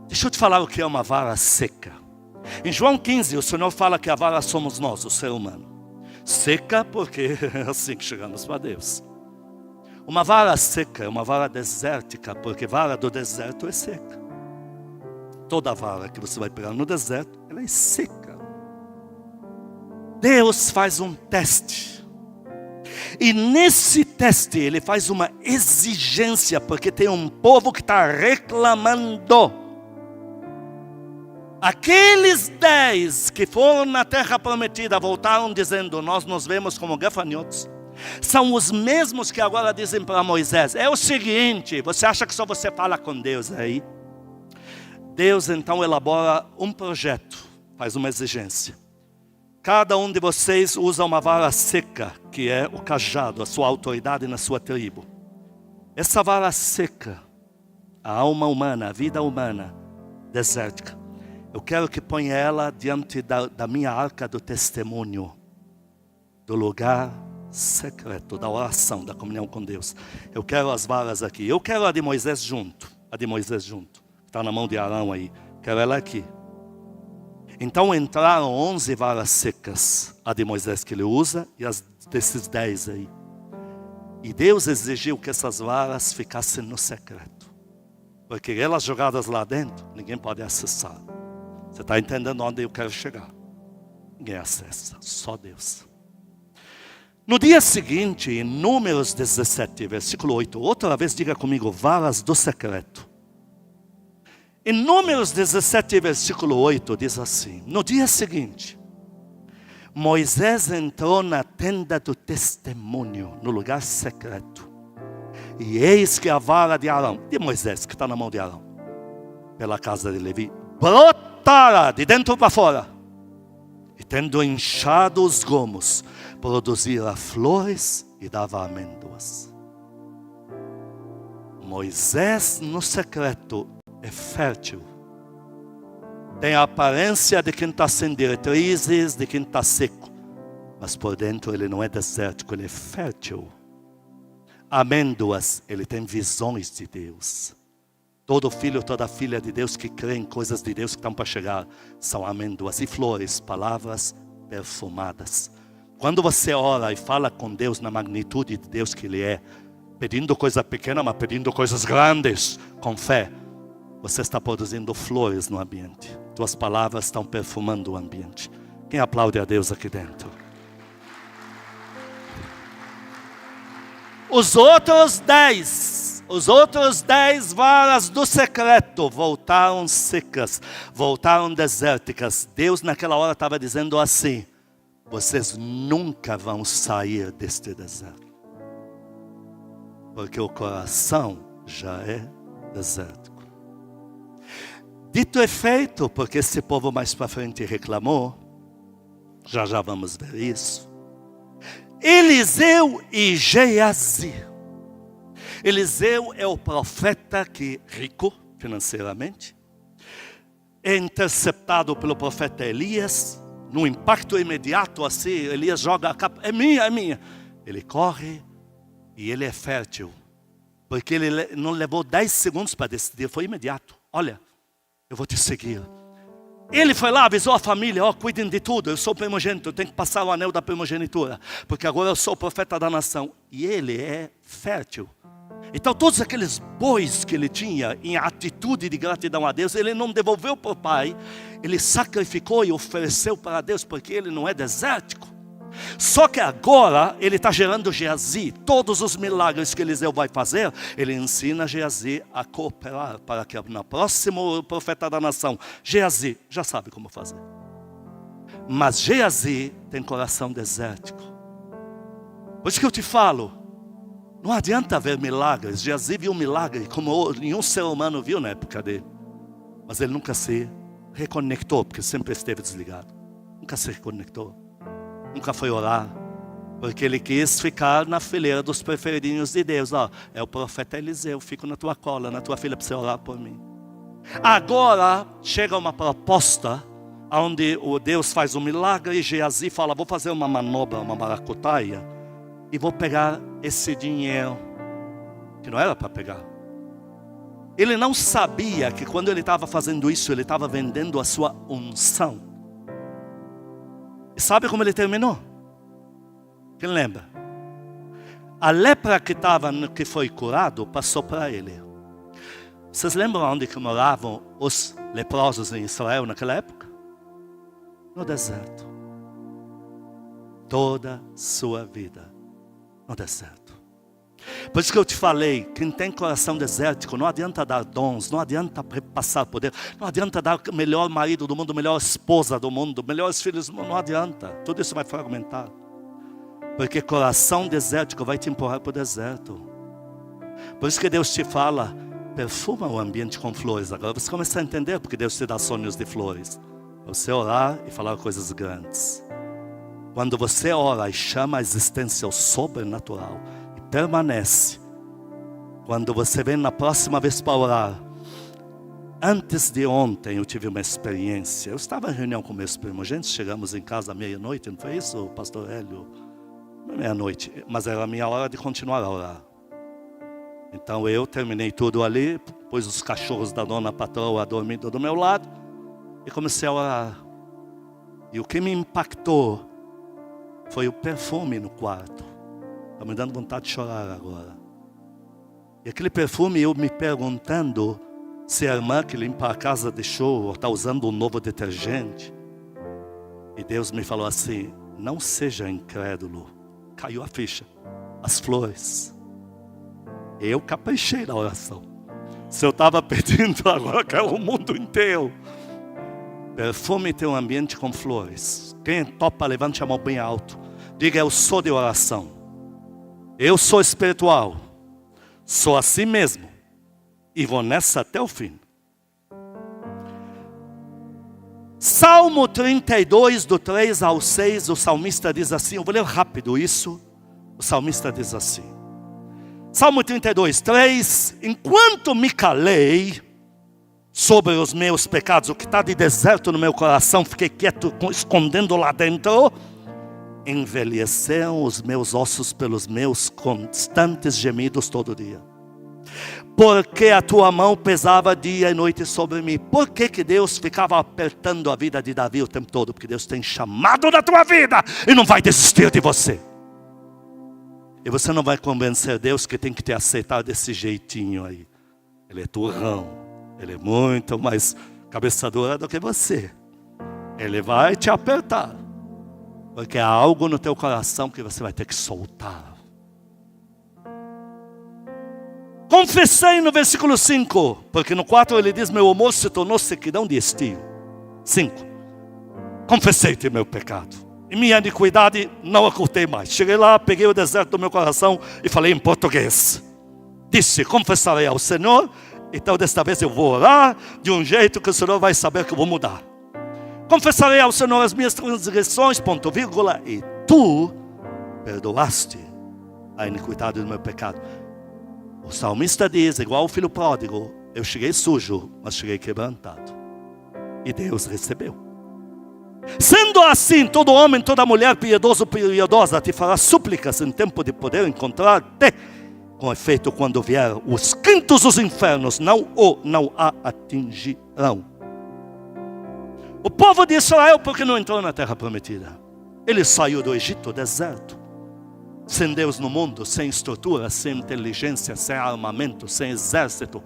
Deixa eu te falar o que é uma vara seca. Em João 15, o Senhor fala que a vara somos nós, o ser humano. Seca porque é assim que chegamos para Deus. Uma vara seca é uma vara desértica, porque vara do deserto é seca. Toda vara que você vai pegar no deserto, ela é seca. Deus faz um teste. E nesse teste ele faz uma exigência, porque tem um povo que está reclamando. Aqueles 10 que foram na terra prometida voltaram dizendo, nós nos vemos como gafanhotos. São os mesmos que agora dizem para Moisés, é o seguinte, você acha que só você fala com Deus aí? Deus então elabora um projeto, faz uma exigência. Cada um de vocês usa uma vara seca, que é o cajado, a sua autoridade na sua tribo. Essa vara seca, a alma humana, a vida humana, desértica. Eu quero que ponha ela diante da minha arca do testemunho, do lugar secreto, da oração, da comunhão com Deus. Eu quero as varas aqui. Eu quero a de Moisés junto, está na mão de Arão aí. Quero ela aqui. Então entraram 11 varas secas, a de Moisés que ele usa e as desses 10 aí. E Deus exigiu que essas varas ficassem no secreto. Porque elas jogadas lá dentro, ninguém pode acessar. Você está entendendo onde eu quero chegar? Ninguém acessa, só Deus. No dia seguinte, em Números 17, versículo 8, outra vez diga comigo, varas do secreto. Em Números 17, versículo 8, diz assim: no dia seguinte, Moisés entrou na tenda do testemunho, no lugar secreto. E eis que a vara de Arão, de Moisés, que está na mão de Arão, pela casa de Levi, brotara de dentro para fora. E tendo inchado os gomos, produzia flores e dava amêndoas. Moisés no secreto é fértil. Tem a aparência de quem está sem diretrizes, de quem está seco. Mas por dentro ele não é desértico, ele é fértil. Amêndoas, ele tem visões de Deus. Todo filho, toda filha de Deus que crê em coisas de Deus que estão para chegar, são amêndoas. E flores, palavras perfumadas. Quando você ora e fala com Deus na magnitude de Deus que Ele é, pedindo coisa pequena, mas pedindo coisas grandes, com fé, você está produzindo flores no ambiente. Tuas palavras estão perfumando o ambiente. Quem aplaude a Deus aqui dentro? Os outros 10 varas do secreto voltaram secas, voltaram desérticas. Deus naquela hora estava dizendo assim: vocês nunca vão sair deste deserto, porque o coração já é desértico. Dito e feito, porque esse povo mais para frente reclamou, já vamos ver isso. Eliseu e Geazi. Eliseu é o profeta que, rico financeiramente, é interceptado pelo profeta Elias. No impacto imediato assim, Elias joga a capa: é minha. Ele corre e ele é fértil, porque ele não levou 10 segundos para decidir, foi imediato. Olha, eu vou te seguir. Ele foi lá, avisou a família: cuidem de tudo, eu sou primogênito, eu tenho que passar o anel da primogenitura, porque agora eu sou o profeta da nação. E ele é fértil. Então todos aqueles bois que ele tinha em atitude de gratidão a Deus, ele não devolveu para o pai, ele sacrificou e ofereceu para Deus, porque ele não é desértico. Só que agora ele está gerando Geazi. Todos os milagres que Eliseu vai fazer, ele ensina Geazi a cooperar, para que no próximo profeta da nação, Geazi já sabe como fazer. Mas Geazi tem coração desértico. Por isso que eu te falo, não adianta ver milagres. Geazi viu um milagre como nenhum ser humano viu na época dele. Mas ele nunca se reconectou, porque sempre esteve desligado. Nunca se reconectou. Nunca foi orar, porque ele quis ficar na fileira dos preferidinhos de Deus. É o profeta Eliseu, fico na tua cola, na tua filha, para você orar por mim. Agora chega uma proposta onde o Deus faz um milagre e Geazi fala: vou fazer uma manobra, uma maracutaia, e vou pegar esse dinheiro que não era para pegar. Ele não sabia que quando ele estava fazendo isso, ele estava vendendo a sua unção. E sabe como ele terminou? Quem lembra? A lepra que foi curado passou para ele. Vocês lembram onde que moravam os leprosos em Israel naquela época? No deserto. Toda sua vida no deserto. Por isso que eu te falei, quem tem coração desértico, não adianta dar dons, não adianta passar poder, não adianta dar o melhor marido do mundo, a melhor esposa do mundo, melhores filhos do mundo, não adianta. Tudo isso vai fragmentar. Porque coração desértico vai te empurrar para o deserto. Por isso que Deus te fala: perfuma o ambiente com flores. Agora você começa a entender porque Deus te dá sonhos de flores. Você orar e falar coisas grandes. Quando você ora e chama a existência ao sobrenatural, permanece. Quando você vem na próxima vez para orar. Antes de ontem eu tive uma experiência. Eu estava em reunião com meus primogênitos. Chegamos em casa à meia-noite, não foi isso, pastor Hélio? Meia-noite, mas era a minha hora de continuar a orar. Então eu terminei tudo ali, pus os cachorros da dona patroa dormindo do meu lado e comecei a orar. E o que me impactou foi o perfume no quarto. Está me dando vontade de chorar agora. E aquele perfume, eu me perguntando se a irmã que limpa a casa deixou ou está usando um novo detergente. E Deus me falou assim: não seja incrédulo. Caiu a ficha. As flores. Eu caprichei na oração. Se eu estava pedindo, agora quero o mundo inteiro. Perfume tem um ambiente com flores. Quem topa, levante a mão bem alto. Diga, eu sou de oração. Eu sou espiritual. Sou assim mesmo. E vou nessa até o fim. Salmo 32, do 3 ao 6, o salmista diz assim, eu vou ler rápido isso. O salmista diz assim. Salmo 32, 3. Enquanto me calei sobre os meus pecados, o que está de deserto no meu coração, fiquei quieto, escondendo lá dentro. Envelheceram os meus ossos pelos meus constantes gemidos todo dia. Porque a tua mão pesava dia e noite sobre mim. Por que Deus ficava apertando a vida de Davi o tempo todo? Porque Deus tem chamado na tua vida e não vai desistir de você. E você não vai convencer Deus que tem que te aceitar desse jeitinho aí. Ele é turrão. Ele é muito mais cabeça dura do que você. Ele vai te apertar. Porque há algo no teu coração que você vai ter que soltar. Confessei no versículo 5. Porque no 4 ele diz, meu amor se tornou sequidão de estio. 5. Confessei-te meu pecado. E minha iniquidade não ocultei mais. Cheguei lá, peguei o deserto do meu coração e falei em português. Disse, confessarei ao Senhor. Então desta vez eu vou orar de um jeito que o Senhor vai saber que eu vou mudar. Confessarei ao Senhor as minhas transgressões, ponto, vírgula, e tu perdoaste a iniquidade do meu pecado. O salmista diz, igual o filho pródigo, eu cheguei sujo, mas cheguei quebrantado. E Deus recebeu. Sendo assim, todo homem, toda mulher, piedoso, piedosa, te fará súplicas em tempo de poder encontrar-te. Com efeito, quando vier os quintos dos infernos, não a atingirão. O povo de Israel, porque não entrou na terra prometida? Ele saiu do Egito, deserto. Sem Deus no mundo, sem estrutura, sem inteligência, sem armamento, sem exército.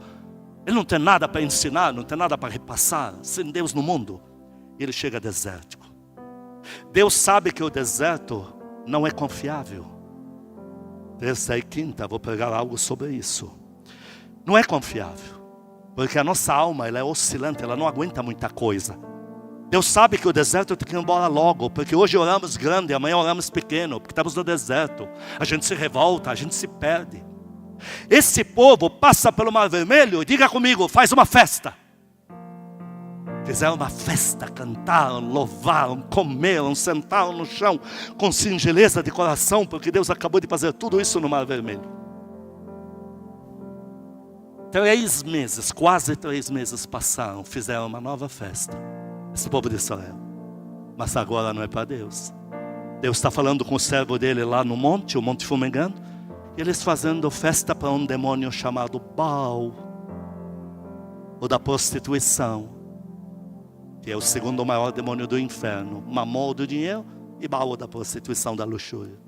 Ele não tem nada para ensinar, não tem nada para repassar. Sem Deus no mundo. E ele chega desértico. Deus sabe que o deserto não é confiável. Terça e quinta, vou pregar algo sobre isso. Não é confiável. Porque a nossa alma, ela é oscilante, ela não aguenta muita coisa. Deus sabe que o deserto tem que ir embora logo. Porque hoje oramos grande, amanhã oramos pequeno. Porque estamos no deserto. A gente se revolta, a gente se perde. Esse povo passa pelo Mar Vermelho. Diga comigo, faz uma festa. Fizeram uma festa, cantaram, louvaram, comeram, sentaram no chão. Com singeleza de coração. Porque Deus acabou de fazer tudo isso no Mar Vermelho. 3 meses, quase 3 meses passaram. Fizeram uma nova festa. Esse povo de Israel. Mas agora não é para Deus. Deus está falando com o servo dele lá no monte, o monte fumegando. E eles fazendo festa para um demônio chamado Baal. Ou da prostituição. Que é o segundo maior demônio do inferno. Mamon do dinheiro e Baal da prostituição, da luxúria.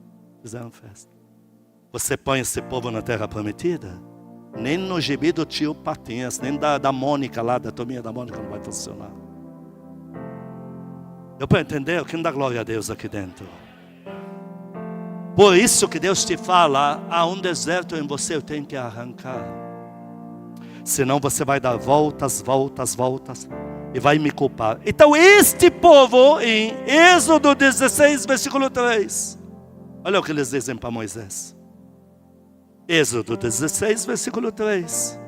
Fizeram festa. Você põe esse povo na terra prometida? Nem no gibi do tio Patinhas, nem da Mônica lá, da turminha da Mônica não vai funcionar. Deu para entender? Quem dá glória a Deus aqui dentro? Por isso que Deus te fala, há um deserto em você, eu tenho que arrancar. Senão você vai dar voltas, voltas, voltas e vai me culpar. Então este povo, em Êxodo 16, versículo 3. Olha o que eles dizem para Moisés. Êxodo 16, versículo 3.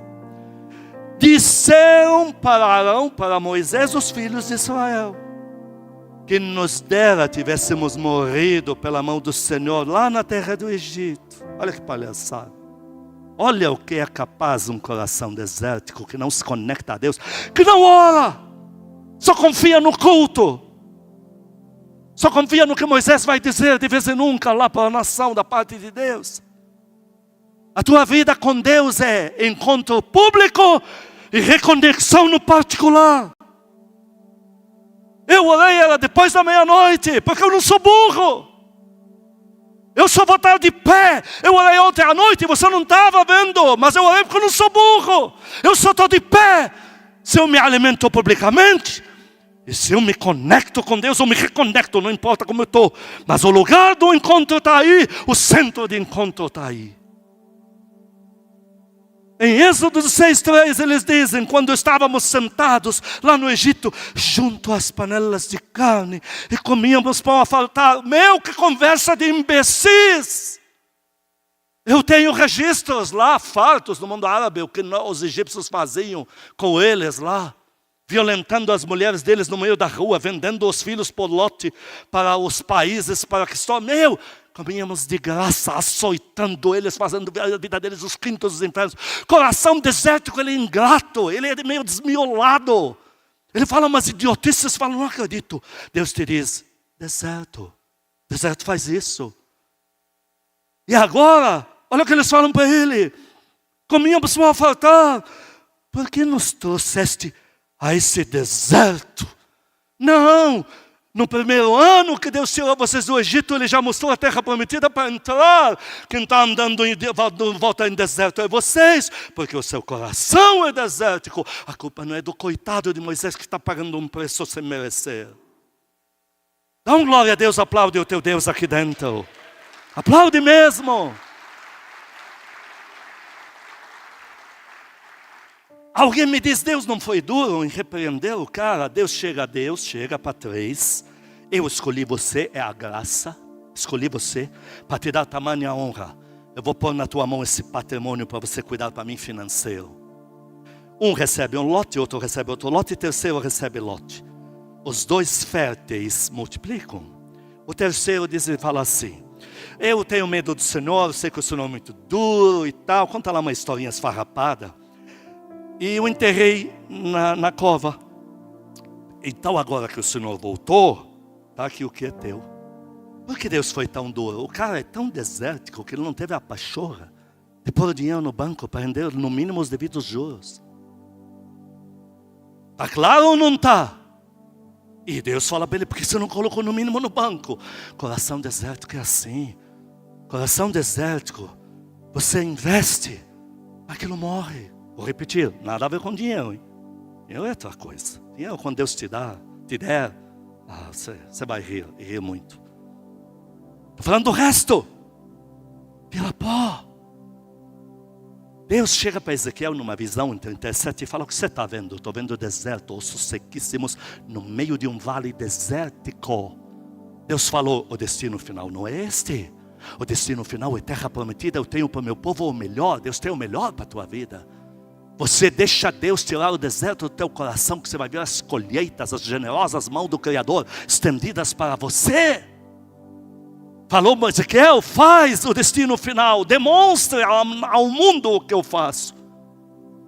Disseram para Arão, para Moisés, os filhos de Israel. Que nos dera tivéssemos morrido pela mão do Senhor lá na terra do Egito. Olha que palhaçada. Olha o que é capaz um coração desértico que não se conecta a Deus, que não ora, só confia no culto, só confia no que Moisés vai dizer de vez em nunca lá para a nação da parte de Deus. A tua vida com Deus é encontro público e reconexão no particular. Eu orei ela depois da meia-noite, porque eu não sou burro. Eu só vou estar de pé. Eu orei ontem à noite e você não estava vendo, mas eu orei porque eu não sou burro. Eu só estou de pé. Se eu me alimento publicamente, e se eu me conecto com Deus, eu me reconecto, não importa como eu estou. Mas o lugar do encontro está aí, o centro de encontro está aí. Em Êxodo 6:3 eles dizem: quando estávamos sentados lá no Egito, junto às panelas de carne, e comíamos pão a faltar. Meu, que conversa de imbecis! Eu tenho registros lá, fartos no mundo árabe, o que os egípcios faziam com eles lá, violentando as mulheres deles no meio da rua, vendendo os filhos por lote para os países, para que estão. Meu, comíamos de graça, açoitando eles, fazendo a vida deles os quintos dos infernos. Coração desértico, ele é ingrato, ele é meio desmiolado. Ele fala umas idiotices, fala: não acredito. Deus te diz: deserto faz isso. E agora, olha o que eles falam para ele: comíamos para faltar, por que nos trouxeste a esse deserto? Não, no primeiro ano que Deus tirou vocês do Egito, Ele já mostrou a terra prometida para entrar. Quem está andando volta em deserto é vocês, porque o seu coração é desértico. A culpa não é do coitado de Moisés que está pagando um preço sem merecer. Dá um glória a Deus, aplaude o teu Deus aqui dentro. Aplaude mesmo. Alguém me diz: Deus não foi duro em repreender o cara? Deus chega para 3. Eu escolhi você, é a graça. Escolhi você para te dar tamanha honra. Eu vou pôr na tua mão esse patrimônio para você cuidar para mim financeiro. Um recebe um lote, outro recebe outro lote, e terceiro recebe lote. Os dois férteis multiplicam. O terceiro diz e fala assim: eu tenho medo do Senhor, sei que o Senhor é muito duro e tal. Conta lá uma historinha esfarrapada. E eu enterrei na cova. Então agora que o Senhor voltou, está aqui o que é teu. Por que Deus foi tão duro? O cara é tão desértico que ele não teve a pachorra de pôr o dinheiro no banco para render no mínimo os devidos juros. Está claro ou não está? E Deus fala para ele: por que você não colocou no mínimo no banco? Coração desértico é assim. Coração desértico, você investe, aquilo morre. Vou repetir, nada a ver com dinheiro, hein? Dinheiro é outra coisa. Dinheiro, quando Deus te der, você vai rir, e rir muito. Estou falando do resto. Vira pó. Deus chega para Ezequiel numa visão em 37 e fala: o que você está vendo? Estou vendo o deserto, ossos sequíssimos no meio de um vale desértico. Deus falou: o destino final não é este. O destino final é terra prometida. Eu tenho para o meu povo o melhor. Deus tem o melhor para a tua vida. Você deixa Deus tirar o deserto do teu coração, que você vai ver as colheitas, as generosas mãos do Criador estendidas para você. Falou Ezequiel: faz o destino final, demonstre ao mundo o que eu faço.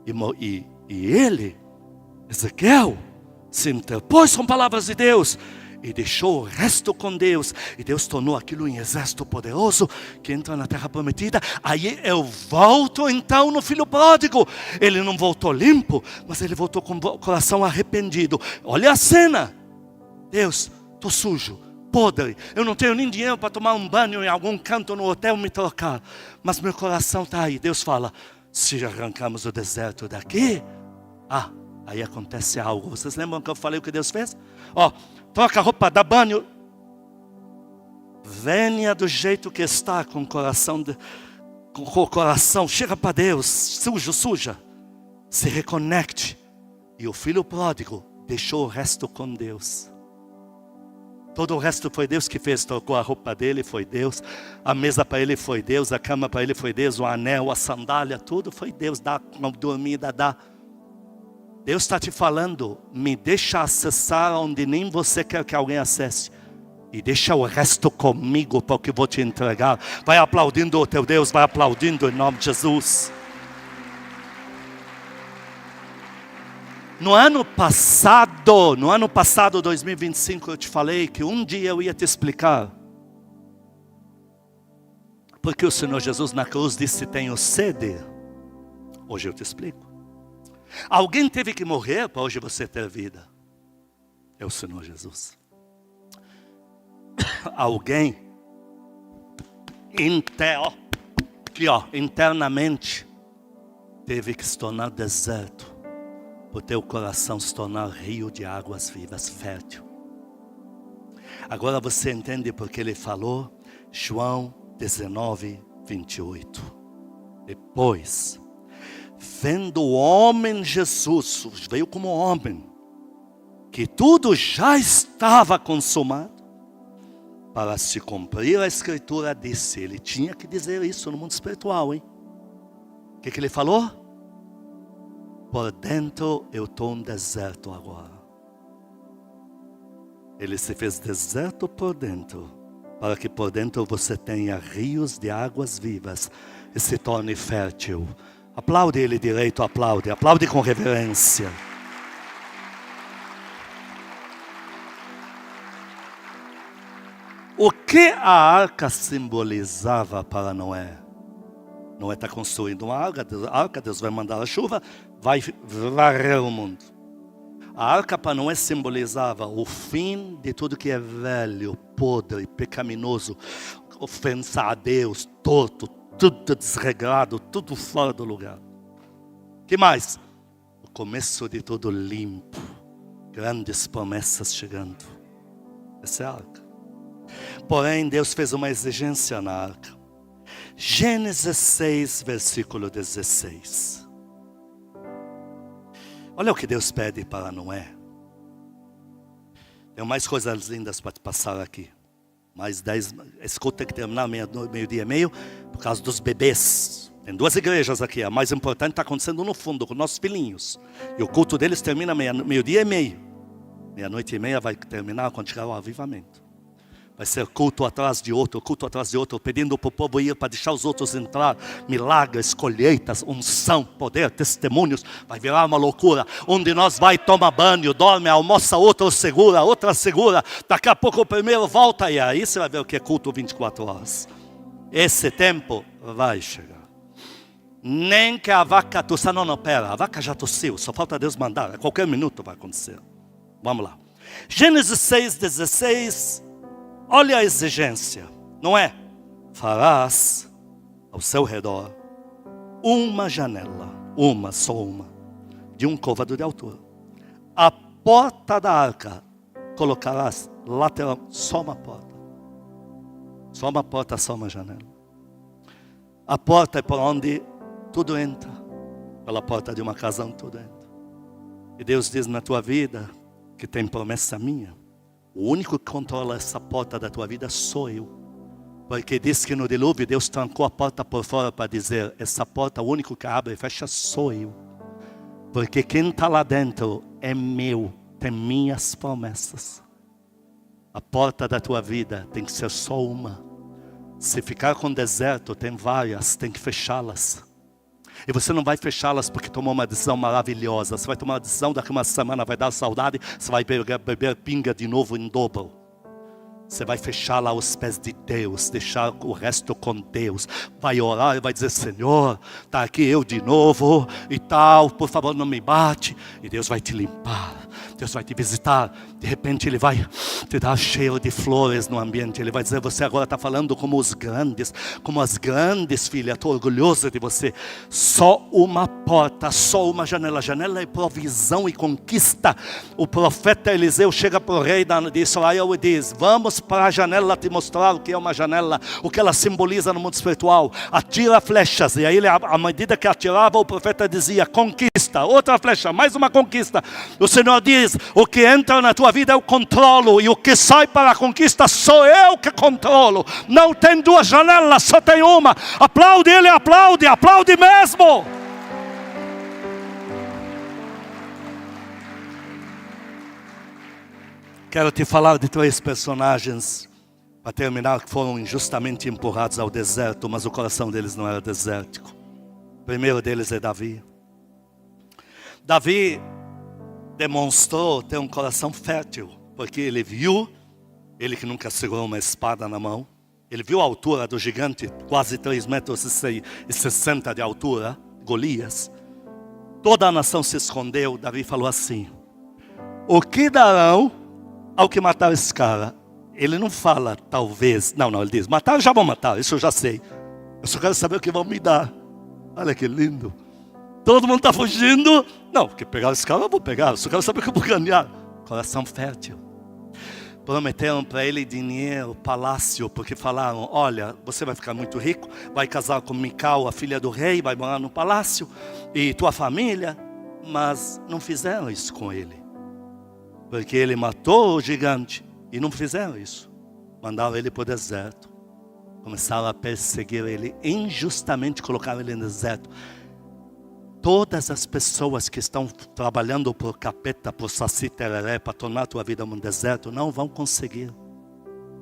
E ele, Ezequiel, se interpôs com palavras de Deus e deixou o resto com Deus. E Deus tornou aquilo um exército poderoso que entra na terra prometida. Aí eu volto então no filho pródigo. Ele não voltou limpo, mas ele voltou com o coração arrependido. Olha a cena. Deus, estou sujo, podre, eu não tenho nem dinheiro para tomar um banho em algum canto no hotel me trocar, mas meu coração está aí. Deus fala: se arrancamos o deserto daqui, aí acontece algo. Vocês lembram que eu falei o que Deus fez? Troca a roupa, dá banho. Venha do jeito que está, com o coração, chega para Deus, suja. Se reconecte. E o filho pródigo deixou o resto com Deus. Todo o resto foi Deus que fez. Trocou a roupa dele, foi Deus. A mesa para ele foi Deus. A cama para ele foi Deus. O anel, a sandália, tudo foi Deus. Dá uma dormida, dá. Deus está te falando: me deixa acessar onde nem você quer que alguém acesse. E deixa o resto comigo, porque eu vou te entregar. Vai aplaudindo o teu Deus, vai aplaudindo em nome de Jesus. No ano passado, 2025, eu te falei que um dia eu ia te explicar porque o Senhor Jesus na cruz disse: tenho sede. Hoje eu te explico. Alguém teve que morrer para hoje você ter vida. É o Senhor Jesus. Alguém internamente teve que se tornar deserto, para o teu coração se tornar rio de águas vivas, fértil. Agora você entende porque ele falou, João 19, 28. Depois, vendo o homem Jesus, veio como homem, que tudo já estava consumado, para se cumprir a escritura, disse, ele tinha que dizer isso no mundo espiritual, hein? O que ele falou? Por dentro eu estou um deserto agora. Ele se fez deserto por dentro, para que por dentro você tenha rios de águas vivas e se torne fértil. Aplaude ele direito, aplaude com reverência. O que a arca simbolizava para Noé? Noé está construindo uma arca, Deus vai mandar a chuva, vai varrer o mundo. A arca para Noé simbolizava o fim de tudo que é velho, podre, pecaminoso, ofensa a Deus, torto, tudo desregrado, tudo fora do lugar. Que mais? O começo de tudo limpo, grandes promessas chegando. Essa é a arca. Porém, Deus fez uma exigência na arca. Gênesis 6, versículo 16. Olha o que Deus pede para Noé. Tem mais coisas lindas para te passar aqui. Mais 10, escuta que terminar meio-dia e meio, por causa dos bebês. Tem 2 igrejas aqui, a mais importante está acontecendo no fundo, com nossos filhinhos. E o culto deles termina meio-dia e meio. Meia-noite e meia vai terminar quando chegar o avivamento. Vai ser culto atrás de outro, pedindo para o povo ir para deixar os outros entrar. Milagres, colheitas, unção, poder, testemunhos. Vai virar uma loucura. Um de nós vai, toma banho, dorme, almoça, outra segura. Daqui a pouco o primeiro volta e aí você vai ver o que é culto 24 horas. Esse tempo vai chegar. Nem que a vaca tossa, não, pera, a vaca já tossiu, só falta Deus mandar. A qualquer minuto vai acontecer. Vamos lá. Gênesis 6, 16. Olha a exigência, não é? Farás ao seu redor uma janela, só uma, de um côvado de altura. A porta da arca colocarás lateral, só uma porta. Só uma porta, só uma janela. A porta é por onde tudo entra. Pela porta de uma casa onde tudo entra. E Deus diz na tua vida que tem promessa minha. O único que controla essa porta da tua vida sou eu. Porque diz que no dilúvio Deus trancou a porta por fora para dizer, essa porta, o único que abre e fecha sou eu. Porque quem está lá dentro é meu, tem minhas promessas. A porta da tua vida tem que ser só uma. Se ficar com deserto, tem várias, tem que fechá-las. E você não vai fechá-las porque tomou uma decisão maravilhosa. Você vai tomar uma decisão, daqui uma semana vai dar saudade, você vai beber pinga de novo em dobro. Você vai fechá-la aos pés de Deus, deixar o resto com Deus. Vai orar e vai dizer, Senhor, está aqui eu de novo e tal, por favor não me bate. E Deus vai te limpar, Deus vai te visitar. De repente Ele vai te dar cheiro de flores no ambiente. Ele vai dizer, você agora está falando como os grandes, como as grandes, filha, estou orgulhoso de você. Só uma porta, só uma janela. Janela é provisão e conquista. O profeta Eliseu chega para o rei de Israel e diz, vamos para a janela te mostrar o que é uma janela, o que ela simboliza no mundo espiritual. Atira flechas. E aí ele, à medida que atirava, o profeta dizia, conquista, outra flecha, mais uma conquista. O Senhor diz, o que entra na tua vida eu controlo, e o que sai para a conquista sou eu que controlo. Não tem 2 janelas, só tem uma. Aplaude ele, aplaude mesmo. Quero te falar de 3 personagens, para terminar, que foram injustamente empurrados ao deserto, mas o coração deles não era desértico. O primeiro deles é Davi. Davi demonstrou ter um coração fértil, porque ele viu, ele que nunca segurou uma espada na mão, ele viu a altura do gigante, quase 3,60 metros de altura, Golias. Toda a nação se escondeu. Davi falou assim, o que darão ao que matar esse cara? Ele não fala talvez, não, ele diz, matar já vão matar, isso eu já sei. Eu só quero saber o que vão me dar. Olha que lindo. Todo mundo está fugindo. Não, porque pegar esse cara eu vou pegar, eu só quero saber o que eu vou ganhar. Coração fértil. Prometeram para ele dinheiro, palácio, porque falaram: olha, você vai ficar muito rico, vai casar com Mical, a filha do rei, vai morar no palácio, e tua família. Mas não fizeram isso com ele, porque ele matou o gigante, e não fizeram isso. Mandaram ele para o deserto, começaram a perseguir ele, injustamente colocaram ele no deserto. Todas as pessoas que estão trabalhando por capeta, por saci tereré, para tornar a tua vida um deserto, não vão conseguir.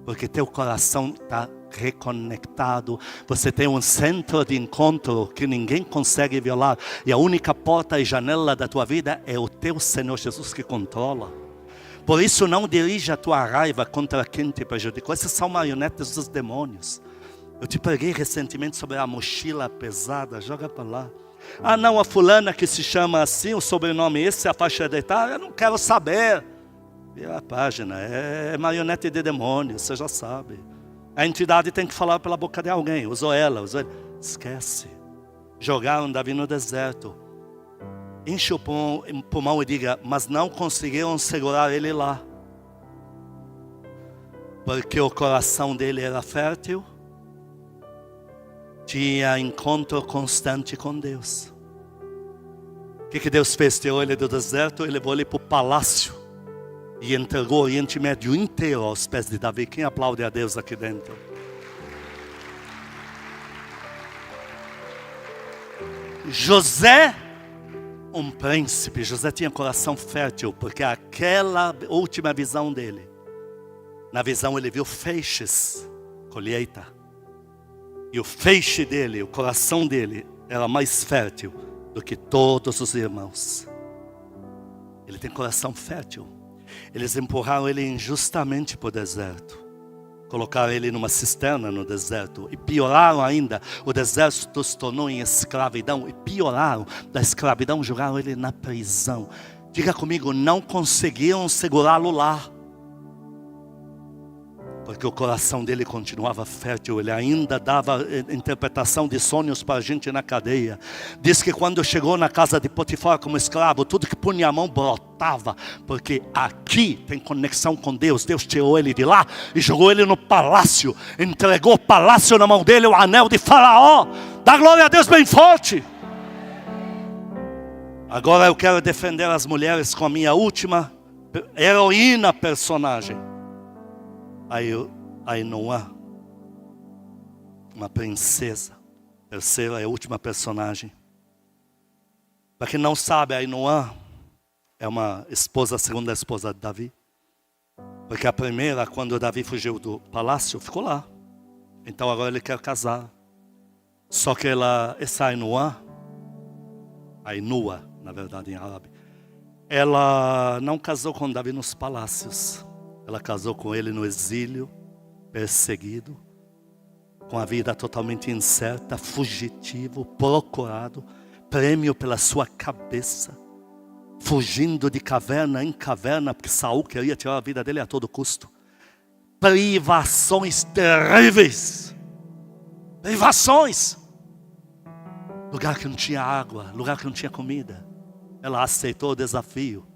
Porque teu coração está reconectado. Você tem um centro de encontro que ninguém consegue violar. E a única porta e janela da tua vida é o teu Senhor Jesus que controla. Por isso não dirija a tua raiva contra quem te prejudicou. Essas são marionetes dos demônios. Eu te preguei recentemente sobre a mochila pesada. Joga para lá. Ah não, a fulana que se chama assim, o sobrenome esse, a faixa etária, eu não quero saber. Vira a página, é marionete de demônio, você já sabe. A entidade tem que falar pela boca de alguém, usou ela. Esquece. Jogaram Davi no deserto. Enche o pulmão e diga: mas não conseguiram segurar ele lá. Porque o coração dele era fértil. Tinha encontro constante com Deus. O que Deus fez? Tirou ele do deserto e levou ele para o palácio. E entregou o Oriente Médio inteiro aos pés de Davi. Quem aplaude a Deus aqui dentro? José, um príncipe. José tinha coração fértil, porque aquela última visão dele, na visão ele viu feixes, colheita. E o feixe dele, o coração dele, era mais fértil do que todos os irmãos. Ele tem coração fértil. Eles empurraram ele injustamente para o deserto. Colocaram ele numa cisterna no deserto. E pioraram ainda. O deserto se tornou em escravidão. E pioraram da escravidão, jogaram ele na prisão. Diga comigo, não conseguiram segurá-lo lá. Porque o coração dele continuava fértil. Ele ainda dava interpretação de sonhos para a gente na cadeia. Diz que quando chegou na casa de Potifar como escravo, tudo que punha a mão brotava. Porque aqui tem conexão com Deus. Deus tirou ele de lá e jogou ele no palácio. Entregou o palácio na mão dele, o anel de Faraó. Dá glória a Deus bem forte. Agora eu quero defender as mulheres com a minha última heroína personagem. Ainoã, uma princesa, terceira e última personagem. Para quem não sabe, Ainoã é uma esposa, a segunda esposa de Davi. Porque a primeira, quando Davi fugiu do palácio, ficou lá. Então agora ele quer casar. Só que essa Ainoã, na verdade em árabe, ela não casou com Davi nos palácios. Ela casou com ele no exílio, perseguido, com a vida totalmente incerta, fugitivo, procurado, prêmio pela sua cabeça, fugindo de caverna em caverna, porque Saul queria tirar a vida dele a todo custo. Privações terríveis, privações, lugar que não tinha água, lugar que não tinha comida. Ela aceitou o desafio.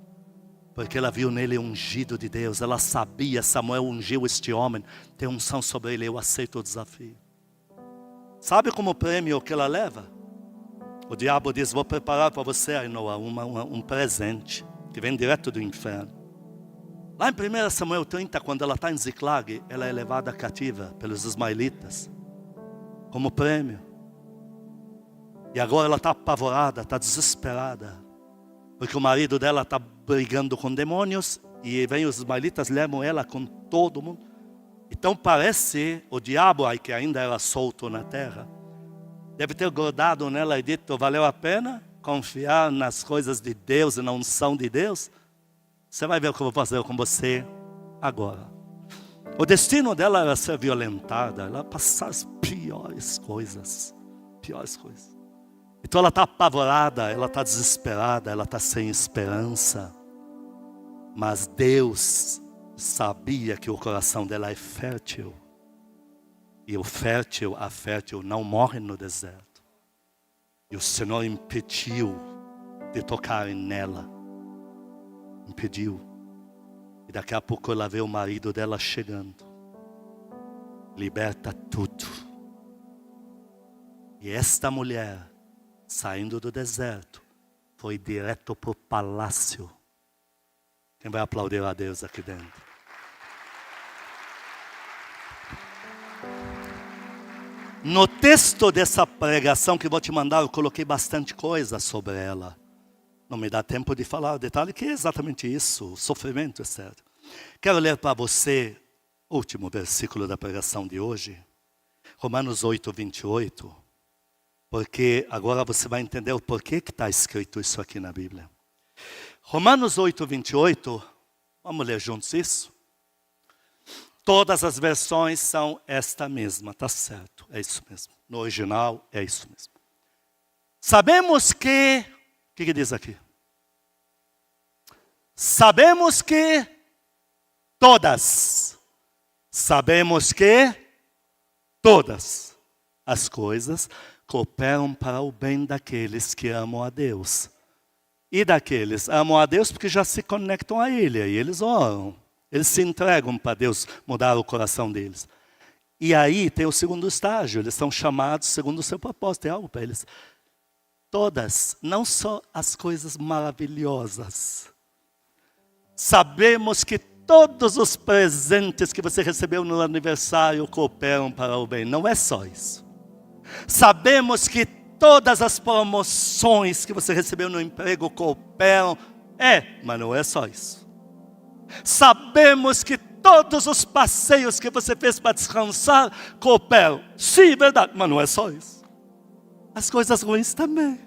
Porque ela viu nele ungido de Deus. Ela sabia, Samuel ungiu este homem. Tem unção sobre ele, eu aceito o desafio. Sabe como prêmio que ela leva? O diabo diz: vou preparar para você, Ainoã, um presente. Que vem direto do inferno. Lá em 1 Samuel 30, quando ela está em Ziclag, ela é levada cativa pelos ismaelitas. Como prêmio. E agora ela está apavorada, está desesperada. Porque o marido dela está brigando com demônios. E vem os ismaelitas, levam ela com todo mundo. Então parece o diabo, aí que ainda era solto na terra, deve ter grudado nela e dito: valeu a pena confiar nas coisas de Deus e na unção de Deus? Você vai ver o que eu vou fazer com você agora. O destino dela era ser violentada. Ela ia passar as piores coisas. Piores coisas. Então ela está apavorada, ela está desesperada, ela está sem esperança. Mas Deus sabia que o coração dela é fértil. E o fértil, a fértil, não morre no deserto. E o Senhor impediu de tocar nela. Impediu. E daqui a pouco ela vê o marido dela chegando. Liberta tudo. E esta mulher, saindo do deserto, foi direto para o palácio. Quem vai aplaudir a Deus aqui dentro? No texto dessa pregação que vou te mandar, eu coloquei bastante coisa sobre ela. Não me dá tempo de falar o detalhe, que é exatamente isso, o sofrimento, etc. Quero ler para você o último versículo da pregação de hoje, Romanos 8, 28, porque agora você vai entender o porquê que está escrito isso aqui na Bíblia. Romanos 8, 28, vamos ler juntos isso? Todas as versões são esta mesma, tá certo, é isso mesmo. No original é isso mesmo. Sabemos que, o que diz aqui? Sabemos que todas as coisas cooperam para o bem daqueles que amam a Deus. E daqueles amam a Deus porque já se conectam a Ele, aí eles oram. Eles se entregam para Deus mudar o coração deles. E aí tem o segundo estágio, eles são chamados segundo o seu propósito, tem algo para eles. Todas, não só as coisas maravilhosas. Sabemos que todos os presentes que você recebeu no aniversário cooperam para o bem. Não é só isso. Sabemos que todas as promoções que você recebeu no emprego cooperam. Mas não é só isso. Sabemos que todos os passeios que você fez para descansar cooperam. Sim, verdade, mas não é só isso. As coisas ruins também.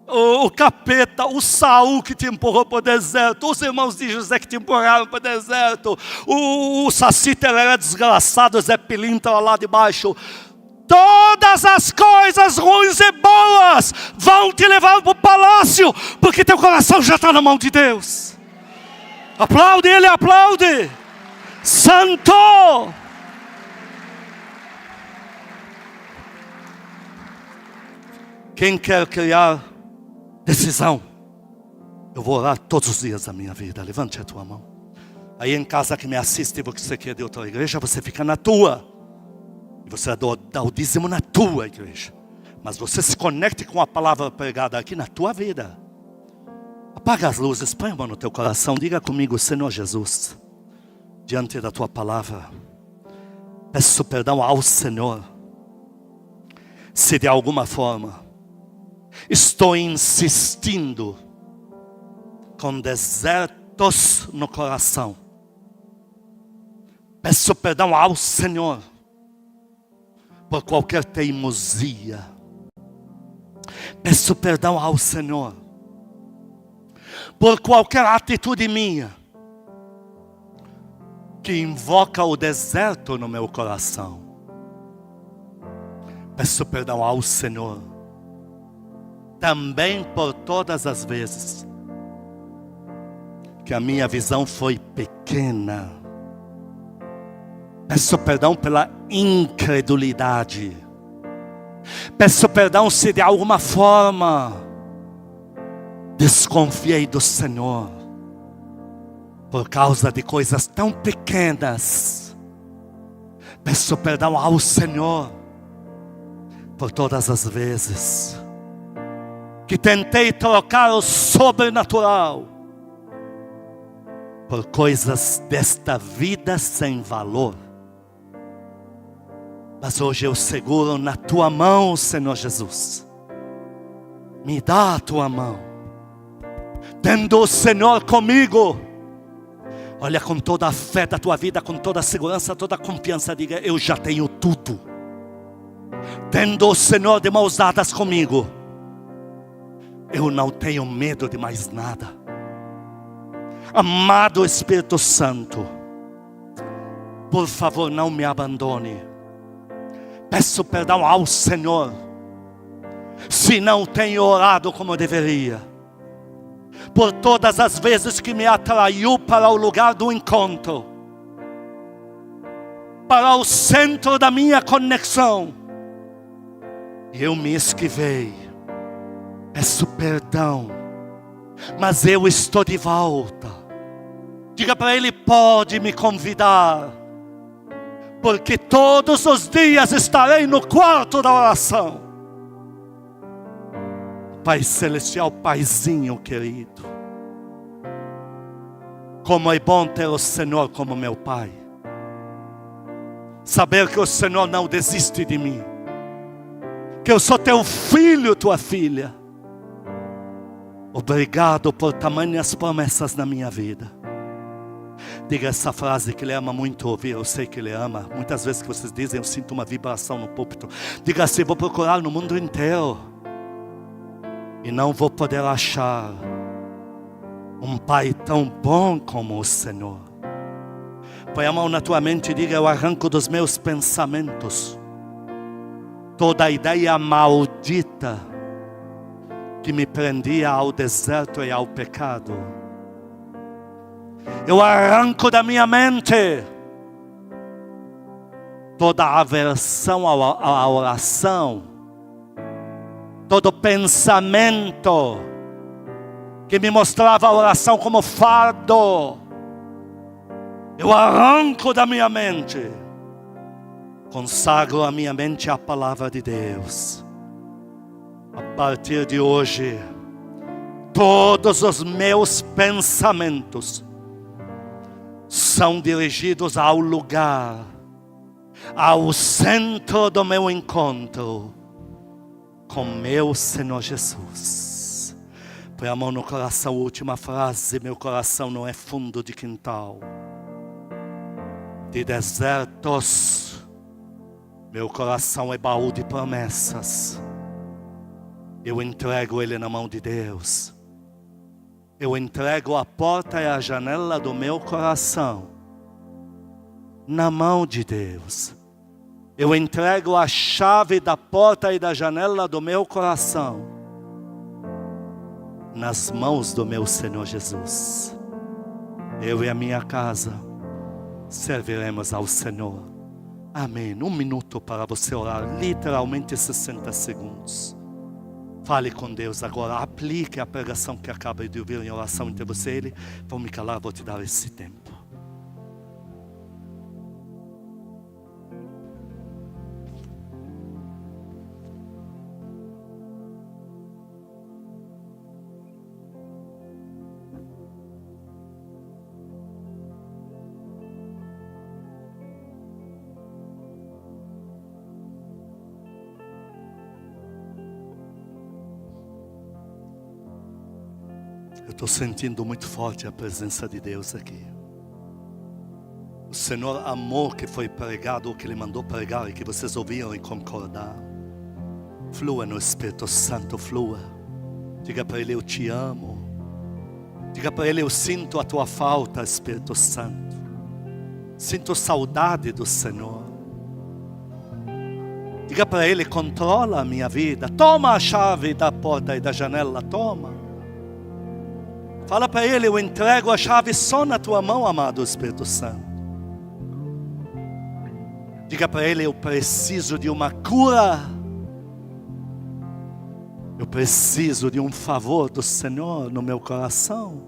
O capeta, o Saul que te empurrou para o deserto, os irmãos de José que te empurraram para o deserto, o Saci Tereré desgraçado, Zé Pilintra lá de baixo. Todas as coisas ruins e boas vão te levar para o palácio, porque teu coração já está na mão de Deus. Aplaude Ele, aplaude. Santo. Quem quer criar decisão? Eu vou orar todos os dias da minha vida. Levante a tua mão. Aí em casa que me assiste e você quer de outra igreja, você fica na tua. E você dá o dízimo na tua igreja. Mas você se conecte com a palavra pregada aqui na tua vida. Apaga as luzes, põe a mão no teu coração. Diga comigo: Senhor Jesus, diante da tua palavra, peço perdão ao Senhor se de alguma forma estou insistindo com desertos no coração. Peço perdão ao Senhor por qualquer teimosia. Peço perdão ao Senhor por qualquer atitude minha que invoca o deserto no meu coração. Peço perdão ao Senhor também por todas as vezes que a minha visão foi pequena. Peço perdão pela incredulidade. Peço perdão se de alguma forma desconfiei do Senhor por causa de coisas tão pequenas. Peço perdão ao Senhor por todas as vezes que tentei trocar o sobrenatural por coisas desta vida sem valor. Mas hoje eu seguro na tua mão, Senhor Jesus. Me dá a tua mão. Tendo o Senhor comigo, olha com toda a fé da tua vida, com toda a segurança, toda a confiança, diga: eu já tenho tudo. Tendo o Senhor de mãos dadas comigo, eu não tenho medo de mais nada. Amado Espírito Santo, por favor, não me abandone. Peço perdão ao Senhor se não tenho orado como deveria, por todas as vezes que me atraiu para o lugar do encontro, para o centro da minha conexão, e eu me esquivei. Peço perdão, mas eu estou de volta Diga para Ele: pode me convidar, porque todos os dias estarei no quarto da oração. Pai Celestial, Paizinho querido, como é bom ter o Senhor como meu Pai. Saber que o Senhor não desiste de mim, que eu sou teu filho, tua filha. Obrigado por tamanhas promessas na minha vida. Diga essa frase que Ele ama muito ouvir. Eu sei que Ele ama. Muitas vezes que vocês dizem, eu sinto uma vibração no púlpito. Diga assim: vou procurar no mundo inteiro e não vou poder achar um Pai tão bom como o Senhor. Põe a mão na tua mente e diga: eu arranco dos meus pensamentos toda a ideia maldita que me prendia ao deserto e ao pecado. Eu arranco da minha mente toda a aversão à oração, todo pensamento que me mostrava a oração como fardo. Eu arranco da minha mente, consagro a minha mente à palavra de Deus. A partir de hoje, todos os meus pensamentos são dirigidos ao lugar, ao centro do meu encontro com meu Senhor Jesus. Põe a mão no coração, última frase: meu coração não é fundo de quintal, de desertos. Meu coração é baú de promessas. Eu entrego ele na mão de Deus. Eu entrego a porta e a janela do meu coração na mão de Deus. Eu entrego a chave da porta e da janela do meu coração nas mãos do meu Senhor Jesus. Eu e a minha casa serviremos ao Senhor. Amém. 1 minuto para você orar, literalmente 60 segundos. Fale com Deus agora, aplique a pregação que acaba de ouvir em oração entre você e Ele. Vou me calar, vou te dar esse tempo. Eu estou sentindo muito forte a presença de Deus aqui. O Senhor amou que foi pregado, o que Ele mandou pregar e que vocês ouviram e concordaram. Flua no Espírito Santo, flua. Diga para Ele: eu te amo. Diga para Ele: eu sinto a tua falta, Espírito Santo. Sinto saudade do Senhor. Diga para Ele: controla a minha vida. Toma a chave da porta e da janela, toma. Fala para Ele: eu entrego a chave só na tua mão, amado Espírito Santo. Diga para Ele: eu preciso de uma cura. Eu preciso de um favor do Senhor no meu coração.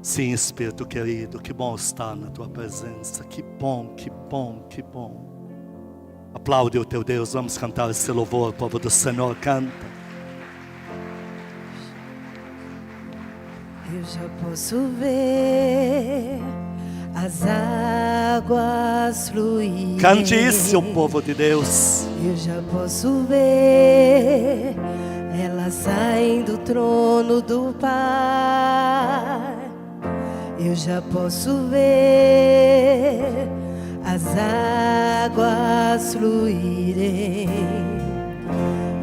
Sim, Espírito querido, que bom estar na tua presença. Que bom, que bom, que bom. Aplaude o teu Deus, vamos cantar esse louvor, povo do Senhor, canta. Eu já posso ver as águas fluírem. Cante isso, povo de Deus. Eu já posso ver elas saem do trono do Pai. Eu já posso ver as águas fluírem.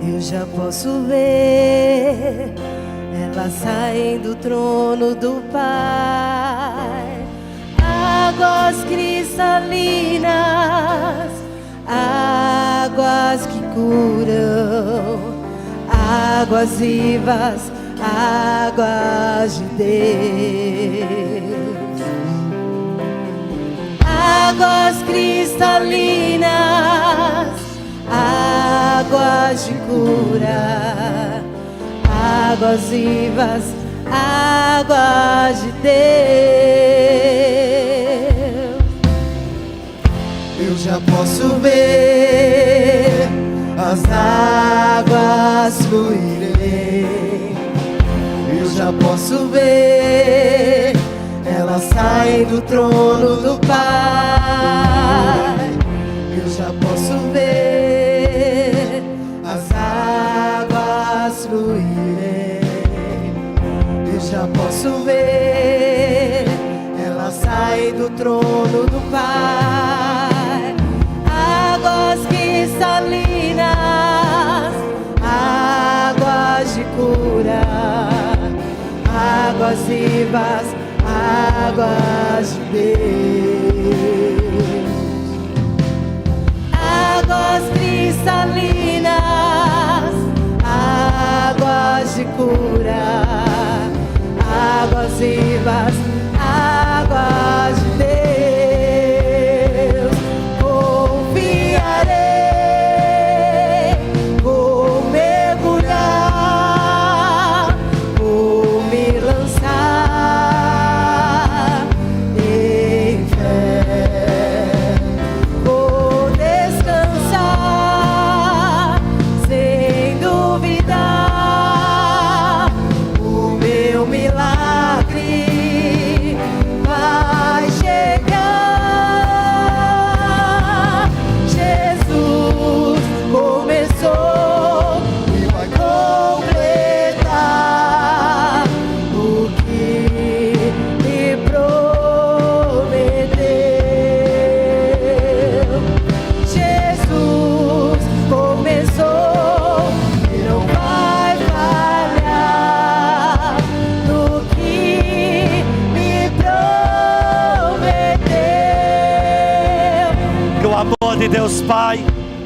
Eu já posso ver elas saem do trono do Pai. Águas cristalinas, águas que curam, águas vivas, águas de Deus. Águas cristalinas, águas de cura, águas vivas, águas de Deus. Eu já posso ver as águas fluírem. Eu já posso ver elas saem do trono do Pai. Eu já posso ver as águas fluírem. Eu já posso ver elas saem do trono do Pai. Águas cristalinas, águas de cura, águas vivas, águas de Deus. Águas cristalinas, águas de cura, águas vivas, águas de Deus. Confiarei, vou mergulhar, vou me lançar em fé, vou descansar sem duvidar. O meu milagre vai chegar. Jesus começou e vai completar o que me prometeu. Jesus começou e não vai falhar no que me prometeu. Que o amor de Deus Pai,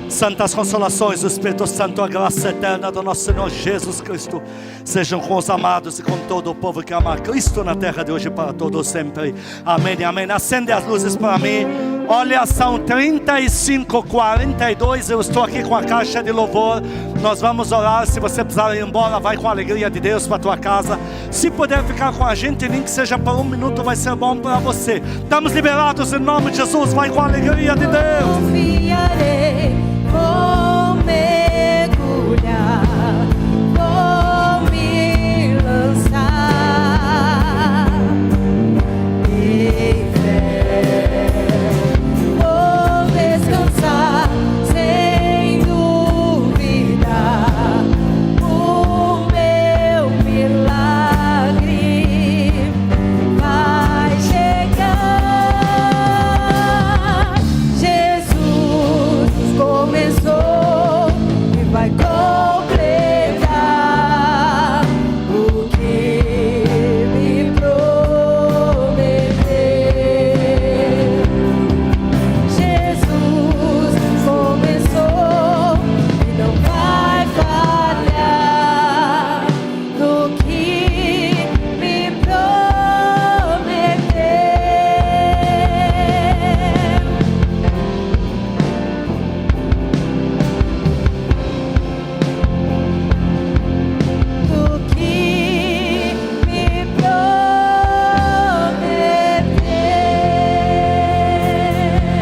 santas consolações do Espírito Santo, a graça eterna do nosso Senhor Jesus Cristo sejam com os amados e com todo o povo que ama Cristo na terra de hoje para todos sempre. Amém e amém. Acende as luzes para mim. Olha, são 35:42. Eu estou aqui com a caixa de louvor. Nós vamos orar. Se você precisar ir embora, vai com a alegria de Deus para a tua casa. Se puder ficar com a gente, nem que seja por 1 minuto, vai ser bom para você. Estamos liberados em nome de Jesus. Vai com a alegria de Deus. Confiarei, vou